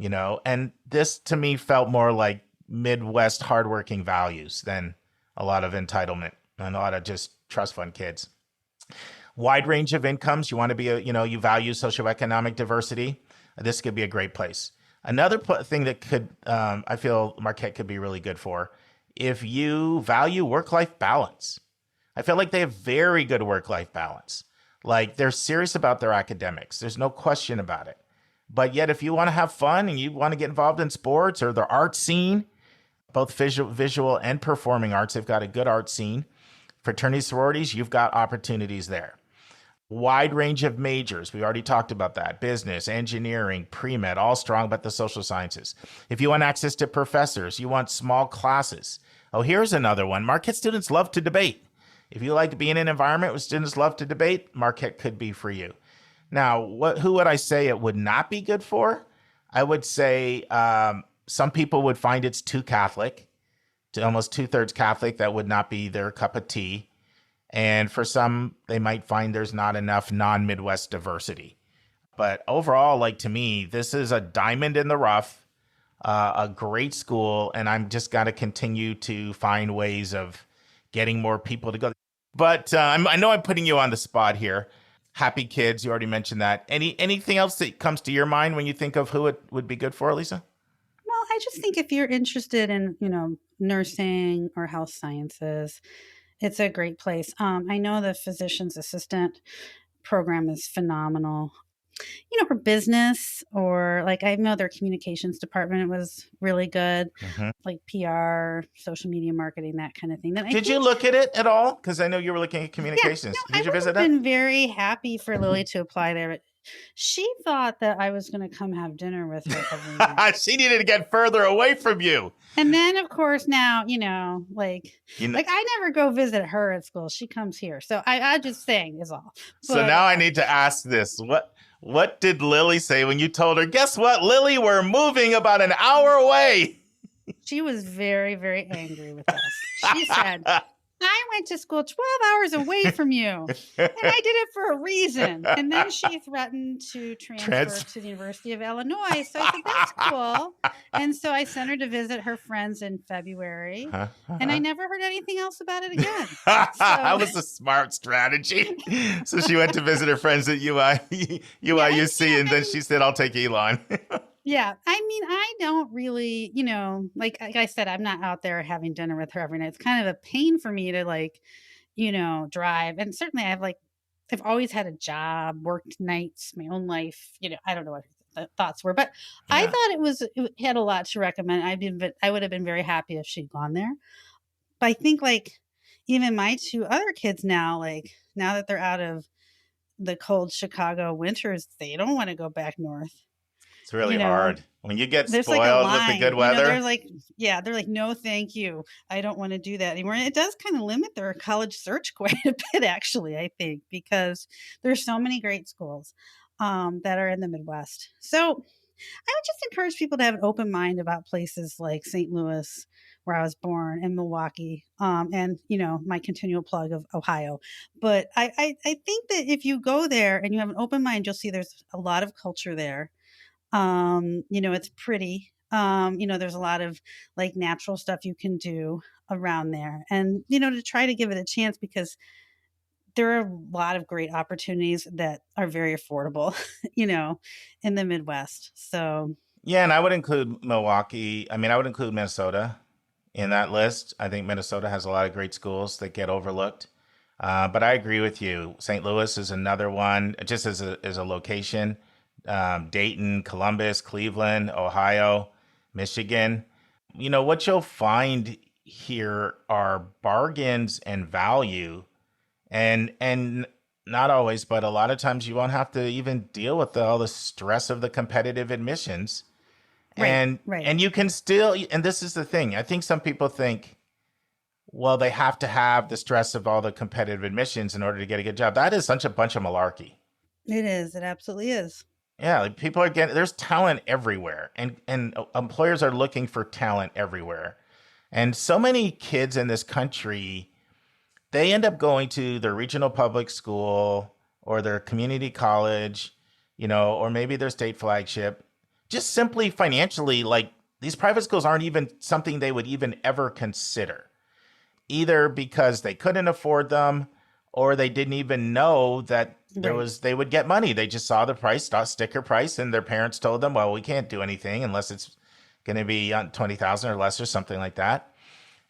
and this to me felt more like Midwest hardworking values than a lot of entitlement and a lot of just trust fund kids. Wide range of incomes. You want to be you value socioeconomic diversity. This could be a great place. Another thing that could, I feel Marquette could be really good for, if you value work-life balance. I feel like they have very good work-life balance. Like, they're serious about their academics. There's no question about it. But yet, if you want to have fun and you want to get involved in sports or the art scene, both visual and performing arts, they've got a good art scene. Fraternity sororities, you've got opportunities there. Wide range of majors. We already talked about that. Business, engineering, pre-med, all strong, but the social sciences. If you want access to professors, you want small classes. Oh, here's another one. Marquette students love to debate. If you like to be in an environment where students love to debate, Marquette could be for you. Now, who would I say it would not be good for? I would say some people would find it's too Catholic, to almost 2/3 Catholic. That would not be their cup of tea. And for some, they might find there's not enough non-Midwest diversity. But overall, to me, this is a diamond in the rough, a great school, and I'm just got to continue to find ways of getting more people to go. But I know I'm putting you on the spot here. Happy kids, you already mentioned that. Anything else that comes to your mind when you think of who it would be good for, Lisa? Well, I just think if you're interested in, nursing or health sciences, it's a great place. I know the physician's assistant program is phenomenal. For business, or I know their communications department was really good, like PR, social media marketing, that kind of thing. Did you look at it at all? Because I know you were looking at communications. Did you visit it? I've been very happy for Lily to apply there, but she thought that I was going to come have dinner with her every night. She needed to get further away from you. And then, of course, now, I never go visit her at school. She comes here. So I just saying is all. So now I need to ask this. What did Lily say when you told her, guess what, Lily, we're moving about an hour away? She was very, very angry with us. She said, I went to school 12 hours away from you, and I did it for a reason. And then she threatened to transfer to the University of Illinois. So I said, that's cool. And so I sent her to visit her friends in February, and I never heard anything else about it again. That was a smart strategy. So she went to visit her friends at UIUC, and then she said, I'll take Elon. Yeah. I don't really, like I said, I'm not out there having dinner with her every night. It's kind of a pain for me to drive. And certainly I have I've always had a job, worked nights, my own life. I don't know what the thoughts were, but I Yeah. thought it had a lot to recommend. I would have been very happy if she'd gone there. But I think like even my two other kids now, like now that they're out of the cold Chicago winters, they don't want to go back north. It's really hard when you get There's like a spoiled with line, the good weather. They're like, no, thank you. I don't want to do that anymore. And it does kind of limit their college search quite a bit, actually, I think, because there's so many great schools that are in the Midwest. So I would just encourage people to have an open mind about places like St. Louis, where I was born, and Milwaukee, and my continual plug of Ohio. But I think that if you go there and you have an open mind, you'll see there's a lot of culture there. It's pretty. There's a lot of like natural stuff you can do around there, and to try to give it a chance, because there are a lot of great opportunities that are very affordable, in the Midwest. So Yeah, and I would include Milwaukee. I mean, I would include Minnesota in that list. I think Minnesota has a lot of great schools that get overlooked. But I agree with you. St. Louis is another one, just as a location. Dayton, Columbus, Cleveland, Ohio, Michigan. What you'll find here are bargains and value, and not always, but a lot of times you won't have to even deal with all the stress of the competitive admissions. right. And you can still, and this is the thing, I think some people think, well, they have to have the stress of all the competitive admissions in order to get a good job. That is such a bunch of malarkey. It is. It absolutely is. Yeah, like people are there's talent everywhere, and employers are looking for talent everywhere. And so many kids in this country, they end up going to their regional public school or their community college, or maybe their state flagship, just simply financially. Like, these private schools aren't even something they would even ever consider, either because they couldn't afford them or they didn't even know that they would get money. They just saw the price, sticker price, and their parents told them, well, we can't do anything unless it's going to be on 20,000 or less or something like that.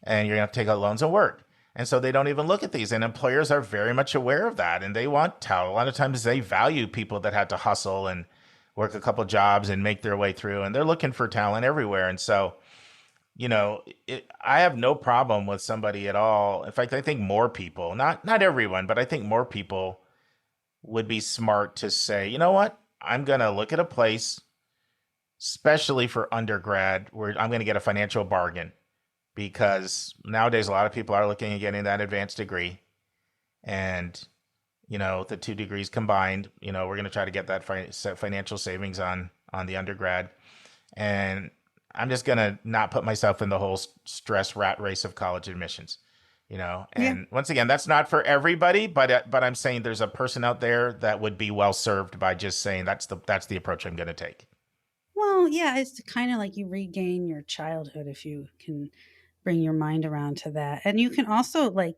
And you're going to have to take out loans and work. And so they don't even look at these. And employers are very much aware of that. And they want talent. A lot of times they value people that had to hustle and work a couple jobs and make their way through. And they're looking for talent everywhere. And so, I have no problem with somebody at all. In fact, I think more people, not everyone, but I think more people would be smart to say, you know what, I'm going to look at a place, especially for undergrad, where I'm going to get a financial bargain, because nowadays a lot of people are looking at getting that advanced degree, and the 2 degrees combined, we're going to try to get that financial savings on the undergrad. And I'm just going to not put myself in the whole stress rat race of college admissions. Once again, that's not for everybody, but I'm saying there's a person out there that would be well served by just saying that's the approach I'm going to take. Well, yeah, it's kind of like you regain your childhood if you can bring your mind around to that. And you can also and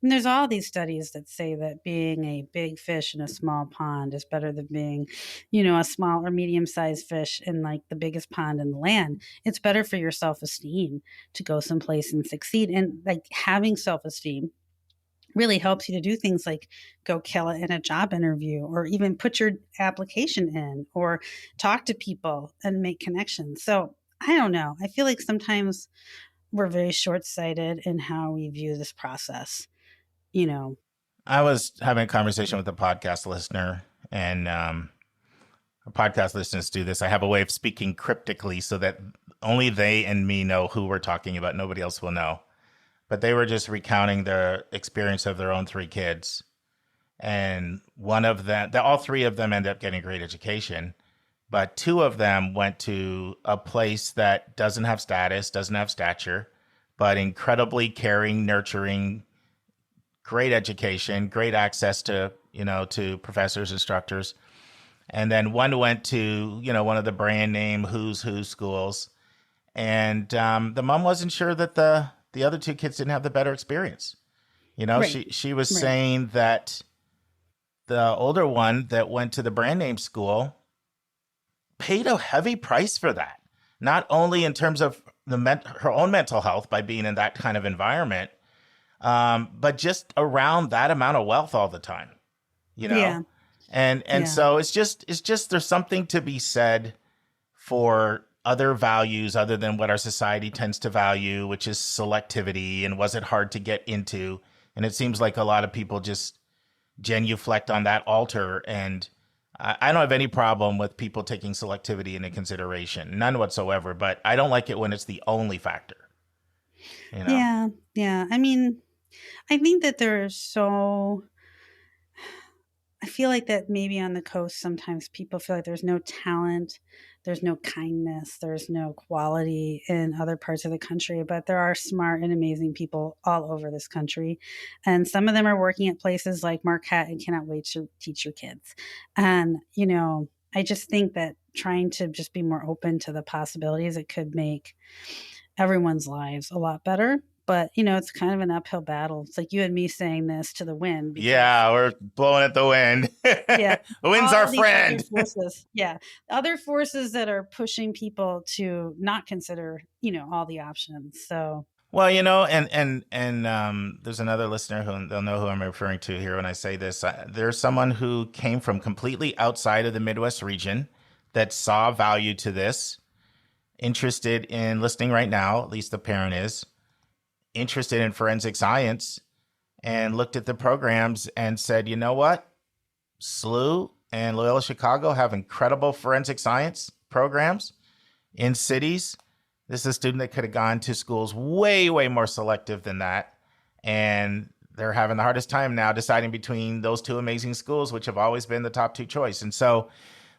there's all these studies that say that being a big fish in a small pond is better than being, a small or medium-sized fish in the biggest pond in the land. It's better for your self-esteem to go someplace and succeed. And having self-esteem really helps you to do things like go kill it in a job interview, or even put your application in, or talk to people and make connections. So I don't know. I feel like sometimes we're very short-sighted in how we view this process. I was having a conversation with a podcast listener, and podcast listeners do this. I have a way of speaking cryptically so that only they and me know who we're talking about. Nobody else will know. But they were just recounting their experience of their own 3 kids. And one of them, all 3 of them ended up getting a great education. But 2 of them went to a place that doesn't have status, doesn't have stature, but incredibly caring, nurturing, great education, great access to, to professors, instructors. And then one went to, one of the brand name who's who schools. And the mom wasn't sure that the other 2 kids didn't have the better experience. Right. She was saying that the older one that went to the brand name school paid a heavy price for that, not only in terms of her own mental health by being in that kind of environment, but just around that amount of wealth all the time. you know? Yeah. And Yeah. so it's just there's something to be said for other values other than what our society tends to value, which is selectivity and was it hard to get into? And it seems like a lot of people just genuflect on that altar. And I don't have any problem with people taking selectivity into consideration, none whatsoever. But I don't like it when it's the only factor. You know? Yeah. Yeah. I mean, I think that I feel like that maybe on the coast, sometimes people feel like there's no talent, there's no kindness, there's no quality in other parts of the country, but there are smart and amazing people all over this country. And some of them are working at places like Marquette and cannot wait to teach your kids. And, I just think that trying to just be more open to the possibilities, it could make everyone's lives a lot better. But, it's kind of an uphill battle. It's like you and me saying this to the wind. Yeah, we're blowing at the wind. Yeah. The wind's our friend. Other forces that are pushing people to not consider, all the options. So. Well, and there's another listener who they'll know who I'm referring to here when I say this. There's someone who came from completely outside of the Midwest region that saw value to this, interested in listening right now, at least the parent is, interested in forensic science, and looked at the programs and said, you know what? SLU and Loyola Chicago have incredible forensic science programs in cities. This is a student that could have gone to schools way, way more selective than that. And they're having the hardest time now deciding between those two amazing schools, which have always been the top two choice. And so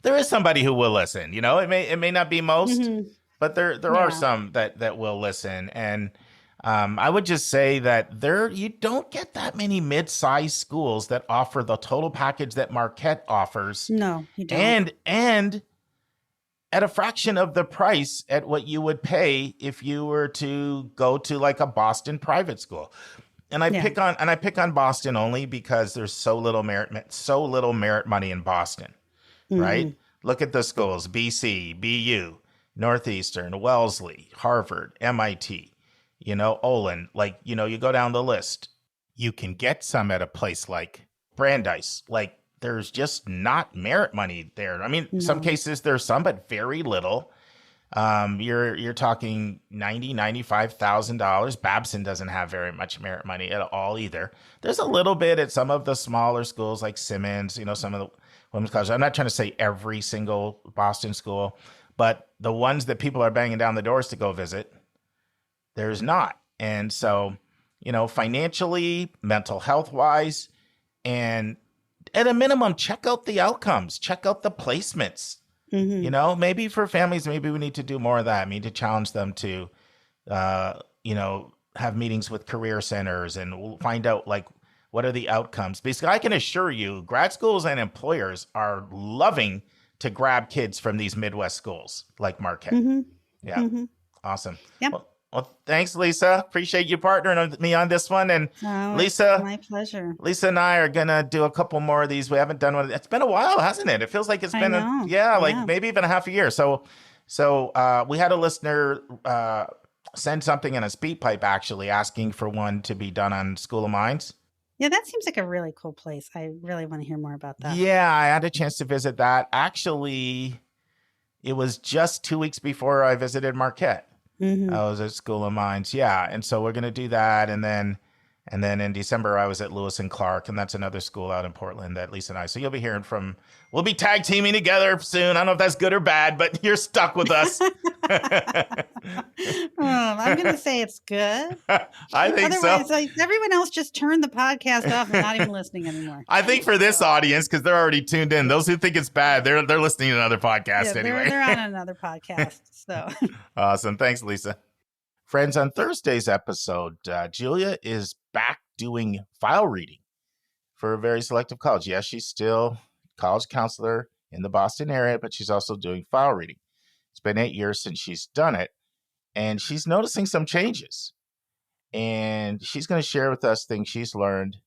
there is somebody who will listen. It may not be most, but there are some that will listen. And I would just say that you don't get that many mid-sized schools that offer the total package that Marquette offers. No, you don't. And at a fraction of the price at what you would pay if you were to go to like a Boston private school. And I pick on Boston only because there's so little merit money in Boston, right? Look at the schools: BC, BU, Northeastern, Wellesley, Harvard, MIT. Olin, you go down the list. You can get some at a place like Brandeis. There's just not merit money there. I mean, some cases there's some, but very little. You're talking $90,000-$95,000. Babson doesn't have very much merit money at all either. There's a little bit at some of the smaller schools like Simmons, some of the women's colleges. I'm not trying to say every single Boston school, but the ones that people are banging down the doors to go visit, there's not. And so, financially, mental health wise, and at a minimum, check out the outcomes, check out the placements. Maybe for families, maybe we need to do more of that. I mean, to challenge them to, have meetings with career centers and we'll find out what are the outcomes. Basically, I can assure you, grad schools and employers are loving to grab kids from these Midwest schools like Marquette. Yeah. Awesome. Yep. Well, thanks, Lisa. Appreciate you partnering with me on this one. And Lisa, my pleasure. Lisa and I are going to do a couple more of these. We haven't done one. It's been a while, hasn't it? It feels like it's been, maybe even a half a year. So we had a listener send something in a speed pipe, actually, asking for one to be done on School of Mines. Yeah, that seems like a really cool place. I really want to hear more about that. Yeah, I had a chance to visit that. Actually, it was just 2 weeks before I visited Marquette. I was at School of Mines. Yeah. And so we're going to do that. And then in December, I was at Lewis and Clark, and that's another school out in Portland that Lisa and I, so you'll be hearing from, we'll be tag teaming together soon. I don't know if that's good or bad, but you're stuck with us. I'm going to say it's good. I think Otherwise, everyone else just turned the podcast off and not even listening anymore. I think for this audience, because they're already tuned in, those who think it's bad, they're listening to another podcast anyway. They're on another podcast. So awesome. Thanks, Lisa. Friends, on Thursday's episode, Julia is back doing file reading for a very selective college. Yes, she's still college counselor in the Boston area, but she's also doing file reading. It's been 8 years since she's done it, and she's noticing some changes. And she's going to share with us things she's learned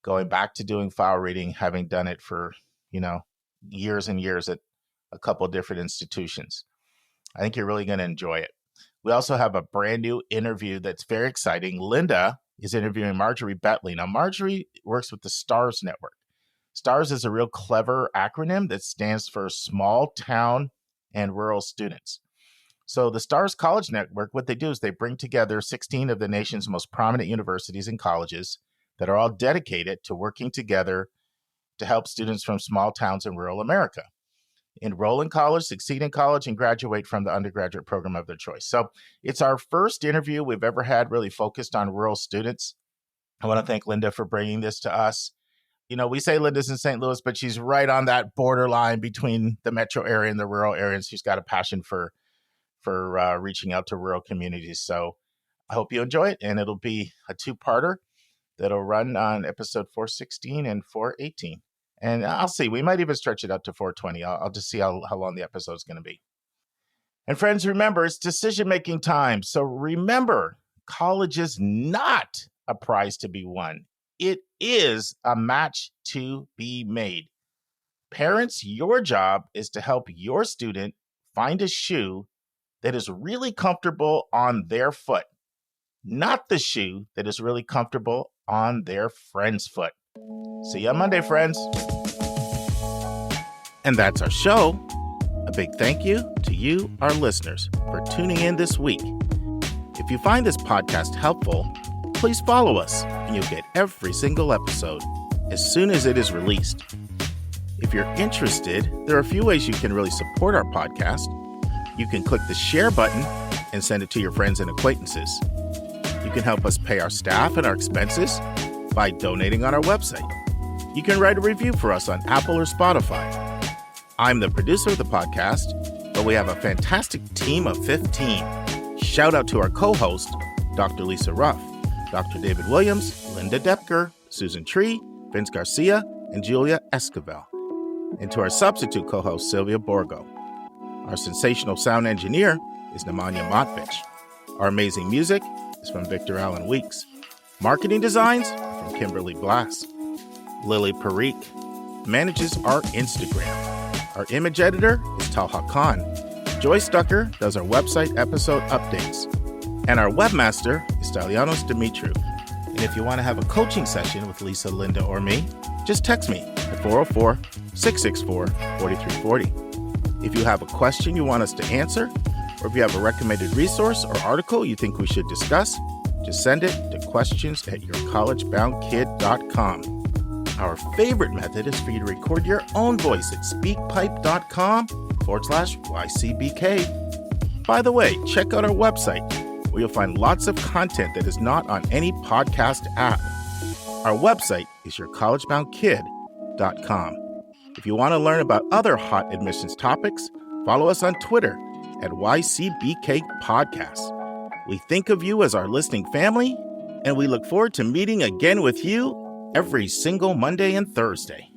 going back to doing file reading, having done it for, years and years at a couple of different institutions. I think you're really going to enjoy it. We also have a brand new interview that's very exciting. Linda is interviewing Marjorie Bentley. Now, Marjorie works with the STARS Network. STARS is a real clever acronym that stands for Small Town and Rural Students. So the STARS College Network, what they do is they bring together 16 of the nation's most prominent universities and colleges that are all dedicated to working together to help students from small towns in rural America enroll in college, succeed in college, and graduate from the undergraduate program of their choice. So it's our first interview we've ever had really focused on rural students. I want to thank Linda for bringing this to us. You know, we say Linda's in St. Louis, but she's right on that borderline between the metro area and the rural area. And she's got a passion for reaching out to rural communities. So I hope you enjoy it. And it'll be a two-parter that'll run on episode 416 and 418. And I'll see. We might even stretch it up to 420. I'll just see how long the episode is going to be. And friends, remember, it's decision-making time. So remember, college is not a prize to be won. It is a match to be made. Parents, your job is to help your student find a shoe that is really comfortable on their foot, not the shoe that is really comfortable on their friend's foot. See you on Monday, friends. And that's our show. A big thank you to you, our listeners, for tuning in this week. If you find this podcast helpful, please follow us and you'll get every single episode as soon as it is released. If you're interested, there are a few ways you can really support our podcast. You can click the share button and send it to your friends and acquaintances. You can help us pay our staff and our expenses by donating on our website. You can write a review for us on Apple or Spotify. I'm the producer of the podcast, but we have a fantastic team of 15. Shout out to our co-host, Dr. Lisa Ruff, Dr. David Williams, Linda Depker, Susan Tree, Vince Garcia, and Julia Esquivel. And to our substitute co-host, Sylvia Borgo. Our sensational sound engineer is Nemanja Motvich. Our amazing music is from Victor Allen Weeks. Marketing designs are from Kimberly Blass. Lily Parikh manages our Instagram. Our image editor is Talha Khan. Joyce Ducker does our website episode updates. And our webmaster is Stalianos Dimitriou. And if you want to have a coaching session with Lisa, Linda, or me, just text me at 404-664-4340. If you have a question you want us to answer, or if you have a recommended resource or article you think we should discuss, just send it to questions@yourcollegeboundkid.com. Our favorite method is for you to record your own voice at speakpipe.com/YCBK. By the way, check out our website, where you'll find lots of content that is not on any podcast app. Our website is yourcollegeboundkid.com. If you want to learn about other hot admissions topics, follow us on Twitter at YCBK Podcasts. We think of you as our listening family, and we look forward to meeting again with you every single Monday and Thursday.